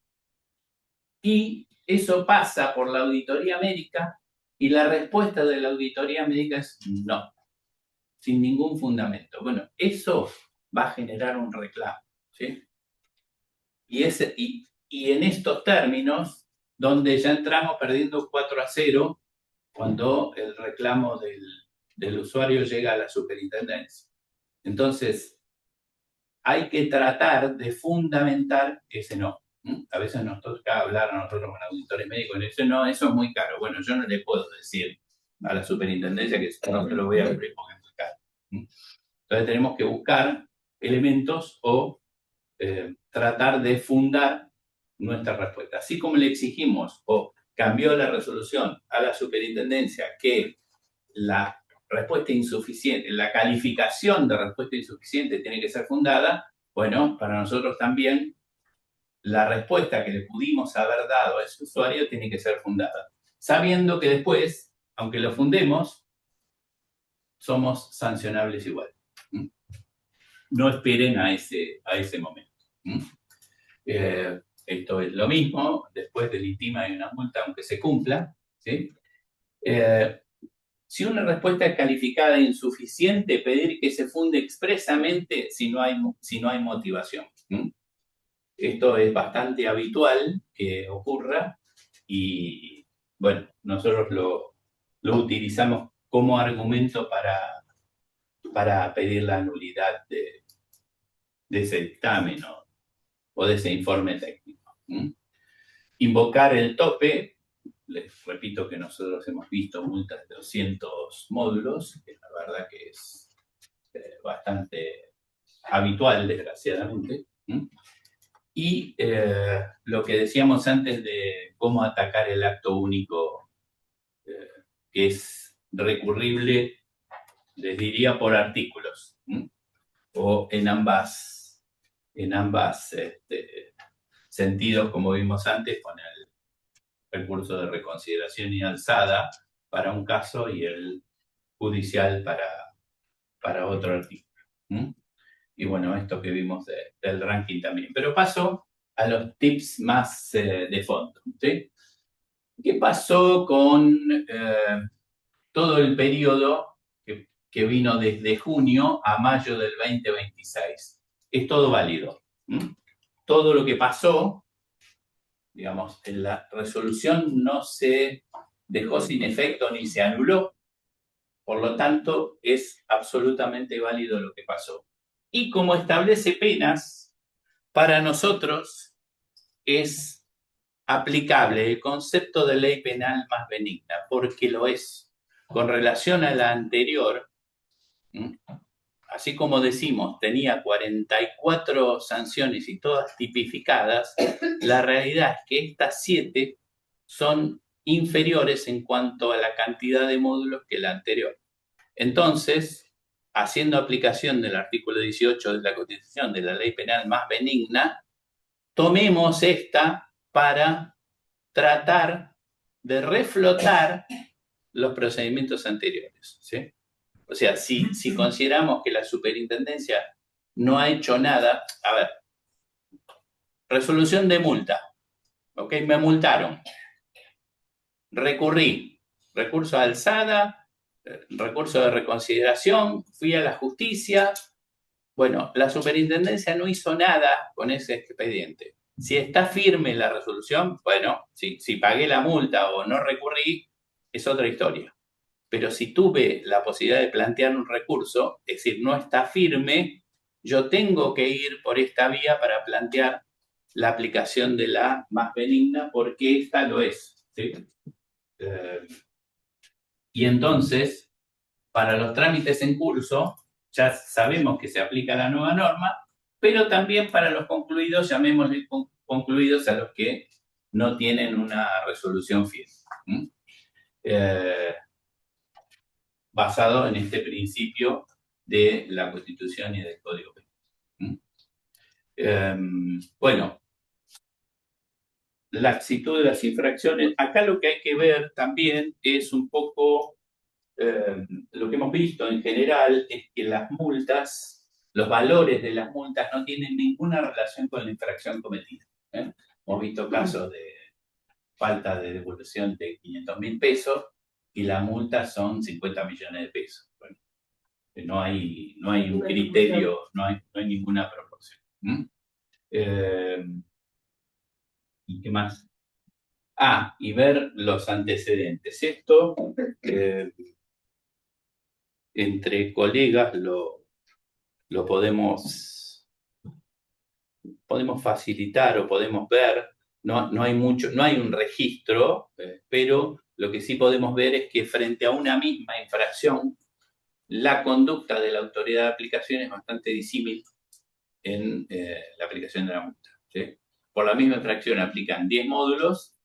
Y eso pasa por la auditoría médica y la respuesta de la auditoría médica es no, sin ningún fundamento. Bueno, eso va a generar un reclamo, ¿sí? Y en estos términos, donde ya entramos perdiendo 4-0, cuando el reclamo del usuario llega a la superintendencia. Entonces, hay que tratar de fundamentar ese no. A veces nos toca hablar a nosotros con auditores médicos y dicen, no, eso es muy caro. Bueno, yo no le puedo decir a la superintendencia que no te lo voy a cubrir porque es muy caro. Entonces tenemos que buscar elementos o tratar de fundar nuestra respuesta. Así como le exigimos o cambió la resolución a la superintendencia que la respuesta insuficiente, la calificación de respuesta insuficiente tiene que ser fundada, bueno, para nosotros también la respuesta que le pudimos haber dado a ese usuario tiene que ser fundada, sabiendo que después, aunque lo fundemos, somos sancionables igual. No esperen a ese momento. Esto es lo mismo, después del ITIM hay una multa aunque se cumpla, ¿sí? Si una respuesta es calificada insuficiente, pedir que se funde expresamente si no hay motivación. Esto es bastante habitual que ocurra y, bueno, nosotros lo utilizamos como argumento para pedir la nulidad de ese dictamen o de ese informe técnico. Invocar el tope. Les repito que nosotros hemos visto multas de 200 módulos, que la verdad que es bastante habitual, desgraciadamente. Y lo que decíamos antes de cómo atacar el acto único, que es recurrible, les diría por artículos, o en ambas sentidos, como vimos antes, con el recurso de reconsideración y alzada para un caso y el judicial para otro artículo. Y bueno, esto que vimos del ranking también. Pero paso a los tips más de fondo. ¿Sí? ¿Qué pasó con todo el periodo que vino desde junio a mayo del 2026? Es todo válido. Todo lo que pasó, digamos, en la resolución no se dejó sin efecto ni se anuló, por lo tanto es absolutamente válido lo que pasó. Y como establece penas, para nosotros es aplicable el concepto de ley penal más benigna, porque lo es. Con relación a la anterior, así como decimos, tenía 44 sanciones y todas tipificadas, la realidad es que estas 7 son inferiores en cuanto a la cantidad de módulos que la anterior. Entonces, haciendo aplicación del artículo 18 de la Constitución de la ley penal más benigna, tomemos esta para tratar de reflotar los procedimientos anteriores, ¿sí? O sea, si consideramos que la superintendencia no ha hecho nada, a ver, resolución de multa, ¿ok? Me multaron, recurrí, recurso de alzada, recurso de reconsideración, fui a la justicia. Bueno, la superintendencia no hizo nada con ese expediente. Si está firme la resolución, bueno, si pagué la multa o no recurrí, es otra historia. Pero si tuve la posibilidad de plantear un recurso, es decir, no está firme, yo tengo que ir por esta vía para plantear la aplicación de la más benigna, porque esta lo es, ¿sí? Y entonces, para los trámites en curso, ya sabemos que se aplica la nueva norma, pero también para los concluidos, llamémosle concluidos a los que no tienen una resolución firme. Basado en este principio de la Constitución y del Código Penal. Bueno, la actitud de las infracciones. Acá lo que hay que ver también es un poco lo que hemos visto en general es que las multas, los valores de las multas no tienen ninguna relación con la infracción cometida. Hemos visto casos de falta de devolución de 500.000 pesos y la multa son 50 millones de pesos. Bueno, no hay un criterio, no hay ninguna proporción. ¿Y qué más? Y ver los antecedentes. Esto, entre colegas, lo podemos facilitar o podemos ver. No hay un registro, pero lo que sí podemos ver es que frente a una misma infracción, la conducta de la autoridad de aplicación es bastante disímil en la aplicación de la multa. ¿Sí? Por la misma infracción aplican 10 módulos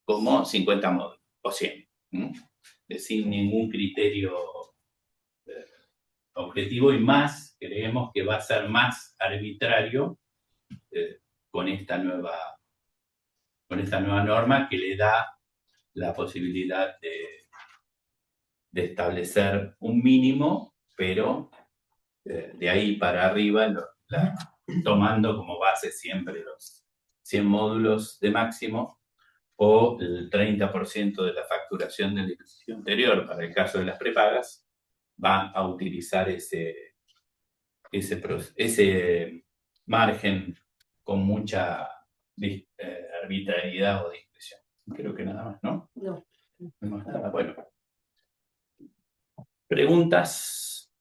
como 50 módulos, o 100, sin ningún criterio objetivo, y más, creemos que va a ser más arbitrario con esta nueva norma que le da la posibilidad de establecer un mínimo, pero de ahí para arriba, tomando como base siempre los 100 módulos de máximo o el 30% de la facturación del ejercicio anterior. Para el caso de las prepagas, va a utilizar ese margen con mucha arbitrariedad o discreción. Creo que nada más, ¿no? No. No más nada. Bueno. ¿Preguntas?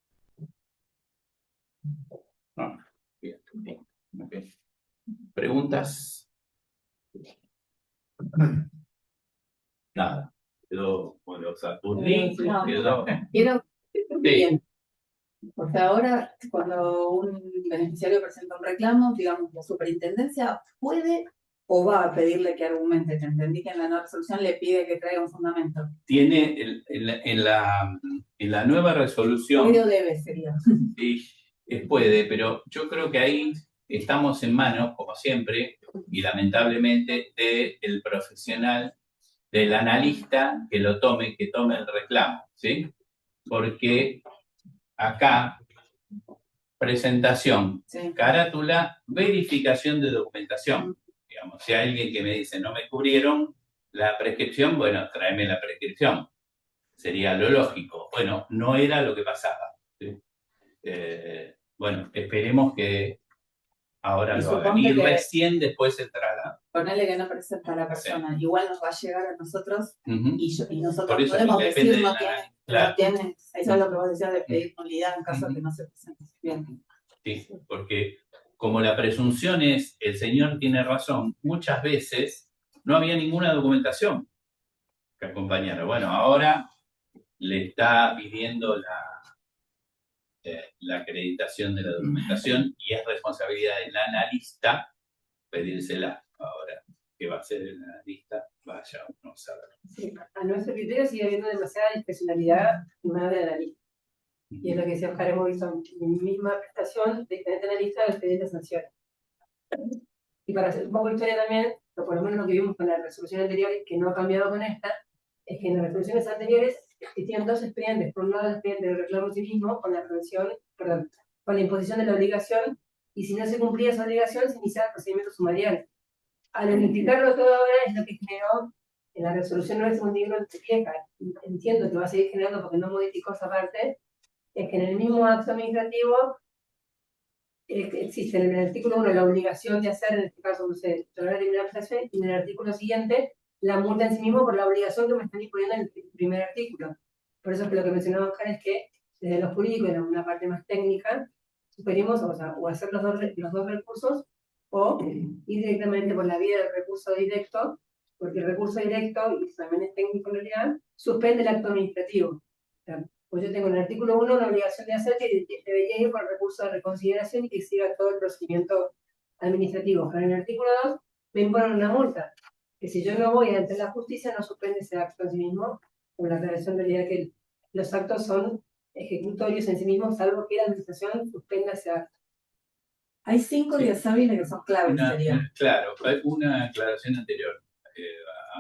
No. Bien. Okay. ¿Preguntas? Nada. Quedó, bueno, o sea, quedó. Bien. Porque ahora, cuando un beneficiario presenta un reclamo, digamos, la superintendencia puede o va a pedirle que argumente. Te entendí que en la nueva resolución le pide que traiga un fundamento. Tiene en la nueva resolución. Puede o debe, sería. Sí, puede, pero yo creo que ahí estamos en manos, como siempre, y lamentablemente, del profesional, del analista que tome el reclamo, ¿sí? Porque acá, presentación, sí. Carátula, verificación de documentación. Digamos, si hay alguien que me dice, no me cubrieron la prescripción, bueno, tráeme la prescripción. Sería lo lógico. Bueno, no era lo que pasaba, ¿sí? Bueno, esperemos que ahora lo hagan. Y recién después entrará. Ponele que no presenta a la persona, sí. Igual nos va a llegar a nosotros y nosotros eso podemos decir no claro. tiene. Eso es lo que vos decías de pedir nulidad en caso de que no se presente. Bien. Sí, porque como la presunción es el señor tiene razón, muchas veces no había ninguna documentación que acompañara. Bueno, ahora le está pidiendo la acreditación de la documentación y es responsabilidad del analista pedírsela. Ahora, ¿qué va a hacer el analista? Vaya uno a saber. Sí, a nuestro criterio sigue habiendo demasiada discrecionalidad más de analista. Y es lo que decía Oscar, hemos visto en misma prestación de diferentes analistas de diferentes sanciones. Y para hacer un poco de historia también, o por lo menos lo que vimos con la resolución anterior, que no ha cambiado con esta, es que en las resoluciones anteriores existían dos expedientes. Por un lado, el expediente del reclamo civismo con la con la imposición de la obligación, y si no se cumplía esa obligación, se iniciaba el procedimiento sumarial. Al unificarlo todo ahora es lo que generó en la resolución 951 vieja. Entiendo que va a seguir generando porque no modificó esa parte, es que en el mismo acto administrativo existe en el artículo 1 la obligación de hacer, en este caso, no sé, lograr eliminar la prestación, y en el artículo siguiente la multa en sí mismo por la obligación que me están imponiendo en el primer artículo. Por eso es que lo que mencionaba Oscar es que desde lo jurídico, en una parte más técnica, sugerimos o hacer los dos recursos o ir directamente por la vía del recurso directo, porque el recurso directo, y también es técnico en realidad, suspende el acto administrativo. O sea, pues yo tengo en el artículo 1 una obligación de hacer que debería ir por el recurso de reconsideración y que siga todo el procedimiento administrativo. Pero en el artículo 2 me imponen una multa, que si yo no voy ante la justicia no suspende ese acto en sí mismo, por la aclaración de realidad que los actos son ejecutorios en sí mismos, salvo que la administración suspenda ese acto. Hay 5 días hábiles que son claves, sería. Claro, una aclaración anterior,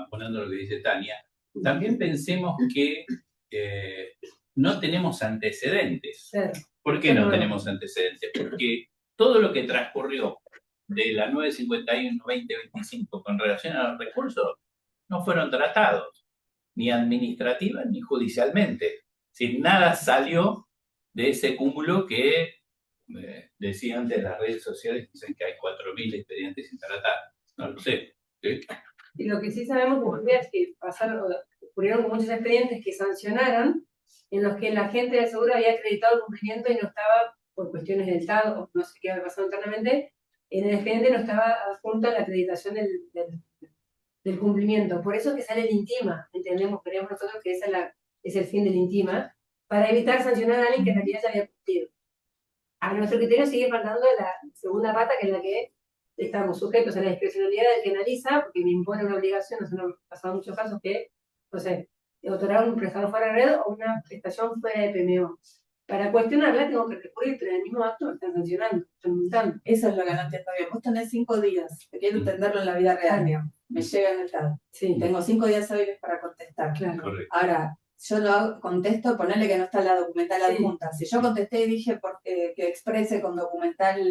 poniendo lo que dice Tania. También pensemos que no tenemos antecedentes. Claro. ¿Por qué no tenemos antecedentes? Porque todo lo que transcurrió de la 951-2025 con relación a los recursos no fueron tratados, ni administrativa ni judicialmente. Si nada salió de ese cúmulo que decía antes las redes sociales, dicen que hay 4.000 expedientes sin tratar. No lo sé. ¿Sí? Y lo que sí sabemos como es que ocurrieron muchos expedientes que sancionaron, en los que la gente del seguro había acreditado el cumplimiento y no estaba, por cuestiones del Estado, o no sé qué había pasado internamente, en el expediente no estaba adjunta la acreditación del cumplimiento. Por eso que sale el INTIMA, entendemos, creemos nosotros que es el fin del INTIMA, para evitar sancionar a alguien que en realidad ya había cumplido. A nuestro criterio sigue faltando la segunda pata, que es la que estamos sujetos a la discrecionalidad del que analiza, porque me impone una obligación, nos han pasado muchos casos que, no sé, otorgar un prestador fuera de red o una prestación fuera de PMO. Para cuestionarla tengo que recurrir, pero en el mismo acto me están sancionando, están multando. Eso es lo que no entiendo bien. Vos tenés 5 días, te quiero entenderlo en la vida real, digamos. Me llega en el TAD. Sí. Tengo 5 días hábiles para contestar. Claro. Correcto. Ahora, yo lo hago, contesto, ponerle que no está la documental Sí. adjunta. Si yo contesté y dije porque que exprese con documental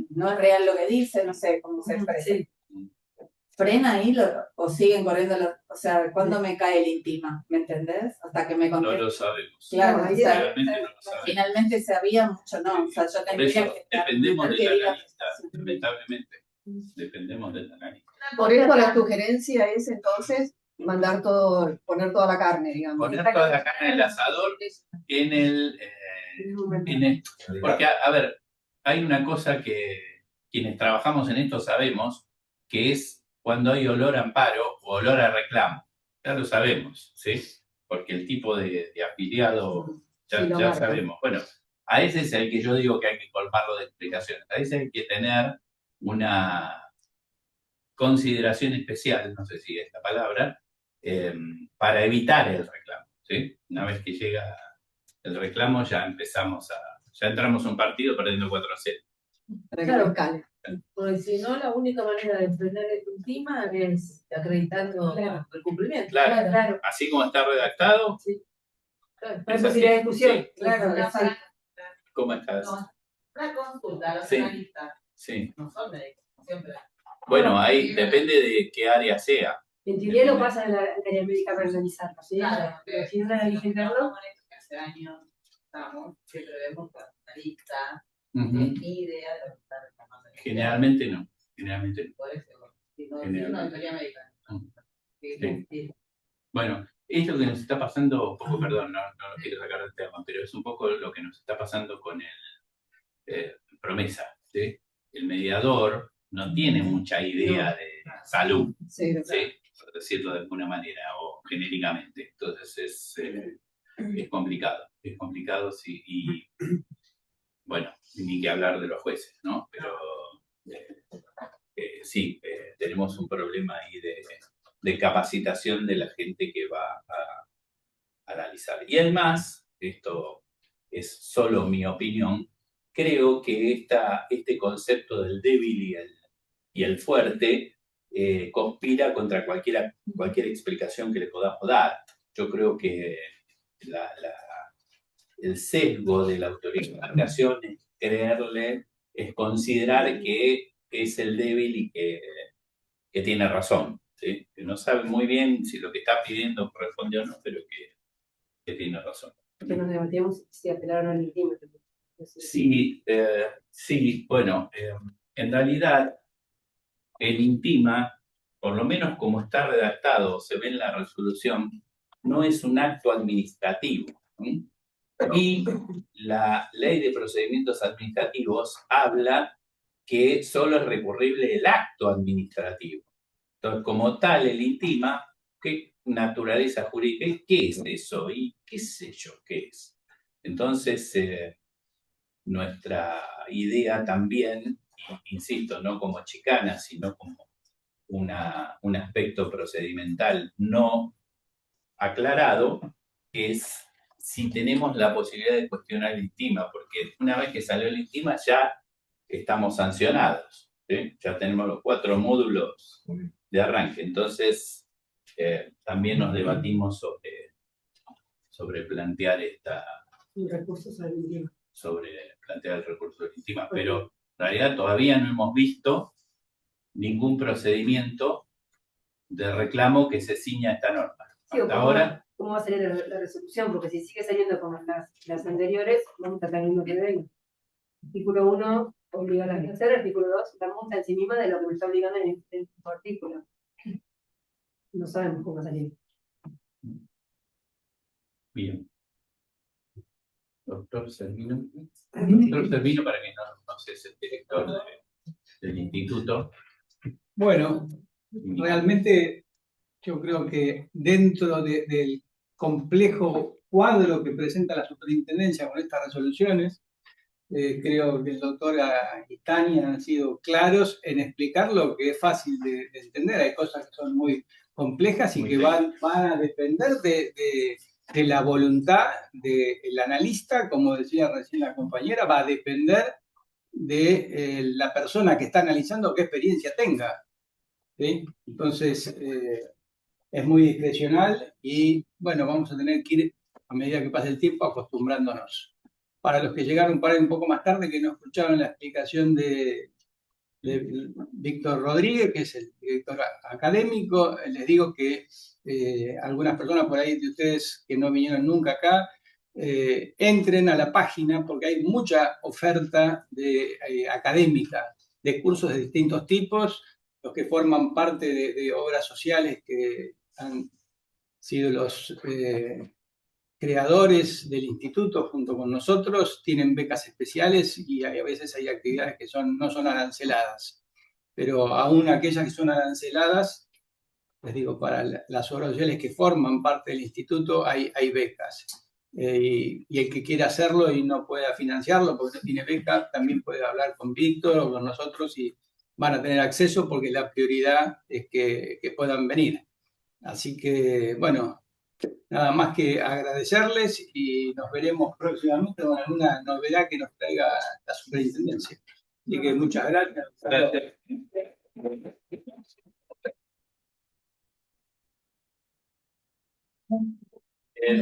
no es real lo que dice, no sé cómo se expresa. Sí. ¿Frena ahí o siguen corriendo? O sea, ¿cuándo me cae el INTIMA? ¿Me entendés? Hasta que me No conteste. lo sabemos. Claro, No, o ahí sea, Realmente no lo sabemos. finalmente se había mucho, no. O sea, yo Por tendría eso que estar- dependemos que del diga- analista, lamentablemente. Dependemos del analista. Por eso la sugerencia es entonces mandar todo, poner toda la carne, digamos. Poner toda la carne en el asador en el... porque, a ver, hay una cosa que quienes trabajamos en esto sabemos, que es cuando hay olor a amparo o olor a reclamo. Ya lo sabemos, ¿sí? Porque el tipo de afiliado ya, Sí, lo ya marca. sabemos. Bueno, a ese es el que yo digo que hay que colmarlo de explicaciones. A ese hay que tener una consideración especial, no sé si es la palabra, para evitar el reclamo, ¿sí? Una vez que llega el reclamo ya entramos a un partido perdiendo 4-0. Claro, Porque si no, la única manera de frenar el INTIMA es acreditando el cumplimiento. Claro, Claro. así como está redactado, Claro. No hay es posibilidad de así. discusión. Sí. Claro, exacto. ¿Cómo estás? Una consulta, los Sí. analistas Sí. no son médicos, siempre. Bueno, ahí depende de qué área sea. En teoría lo pasa en la área médica para analizarlo, ¿sí? Claro, Pero si no analista interno, que hace años estamos, siempre vemos analistas, Ujú. ni idea de lo que está reclamando. Generalmente no. Generalmente no. Por eso, si no, Generalmente. una auditoría médica. Sí. Bueno, esto que nos está pasando, un poco, perdón, no lo quiero sacar del tema, pero es un poco lo que nos está pasando con el promesa, ¿sí? El mediador no tiene mucha idea de salud, Sí, ¿sí? Por decirlo de alguna manera o genéricamente. Entonces es complicado. Es complicado, sí, y bueno, ni que hablar de los jueces, ¿no? Pero sí, tenemos un problema ahí de capacitación de la gente que va a analizar. Y además, esto es solo mi opinión, creo que este concepto del débil y el fuerte conspira contra cualquier explicación que le podamos dar. Yo creo que el sesgo de la autorización es creerle, es considerar que es el débil y que tiene razón, ¿sí? Que no sabe muy bien si lo que está pidiendo corresponde o no, pero que tiene razón. que nos debatíamos si apelaron al INTIMA. Sí, sí, bueno, en realidad el INTIMA, por lo menos como está redactado, se ve en la resolución, no es un acto administrativo, ¿sí? Y la ley de procedimientos administrativos habla que solo es recurrible el acto administrativo. Entonces, como tal, el INTIMA, ¿qué naturaleza jurídica? ¿Qué es eso? ¿Y qué sé yo qué es? Entonces, nuestra idea también, insisto, no como chicana, sino como un aspecto procedimental no aclarado, es si tenemos la posibilidad de cuestionar el INTIMA, porque una vez que salió el INTIMA ya estamos sancionados, ¿sí? Ya tenemos los 4 módulos de arranque. Entonces, también nos debatimos sobre plantear plantear el recurso de víctima, pero en realidad todavía no hemos visto ningún procedimiento de reclamo que se ciña a esta norma. Sí, Hasta ahora, ¿cómo va a salir la resolución? Porque si sigue saliendo como las anteriores, vamos a tratar el mismo que venga. Artículo 1 obliga a las que hacer, artículo 2 la multa en sí misma de lo que me está obligando en este artículo. No sabemos cómo va a salir. bien. Doctor Servino. Doctor Servino, para que no sé, es el director del instituto. Bueno, realmente yo creo que dentro del complejo cuadro que presenta la superintendencia con estas resoluciones, creo que el doctor y Tania han sido claros en explicar lo que es fácil de entender. Hay cosas que son muy complejas y que van a depender de la voluntad del analista, como decía recién la compañera, va a depender de la persona que está analizando qué experiencia tenga, ¿sí? Entonces, es muy discrecional y, bueno, vamos a tener que ir, a medida que pase el tiempo, acostumbrándonos. Para los que llegaron por ahí un poco más tarde, que no escucharon la explicación de Víctor Rodríguez, que es el director académico, les digo que algunas personas por ahí de ustedes que no vinieron nunca acá, entren a la página porque hay mucha oferta académica de cursos de distintos tipos, los que forman parte de obras sociales que han sido los creadores del instituto junto con nosotros, tienen becas especiales y a veces hay actividades que no son aranceladas. Pero aún aquellas que son aranceladas, les digo, para las obras sociales que forman parte del instituto hay becas. Y el que quiera hacerlo y no pueda financiarlo porque no tiene beca, también puede hablar con Víctor o con nosotros y van a tener acceso porque la prioridad es que puedan venir. Así que, bueno, nada más que agradecerles y nos veremos próximamente con alguna novedad que nos traiga la superintendencia. Así que muchas gracias. Gracias.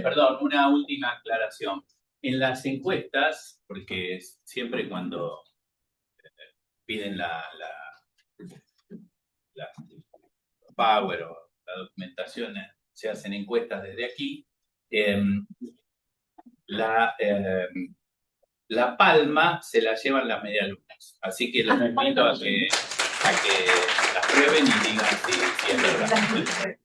Perdón, una última aclaración. En las encuestas, porque siempre cuando piden la Power o la documentación, se hacen encuestas desde aquí, la palma se la llevan las medialunas. Así que los invito a que las prueben y digan si es verdad.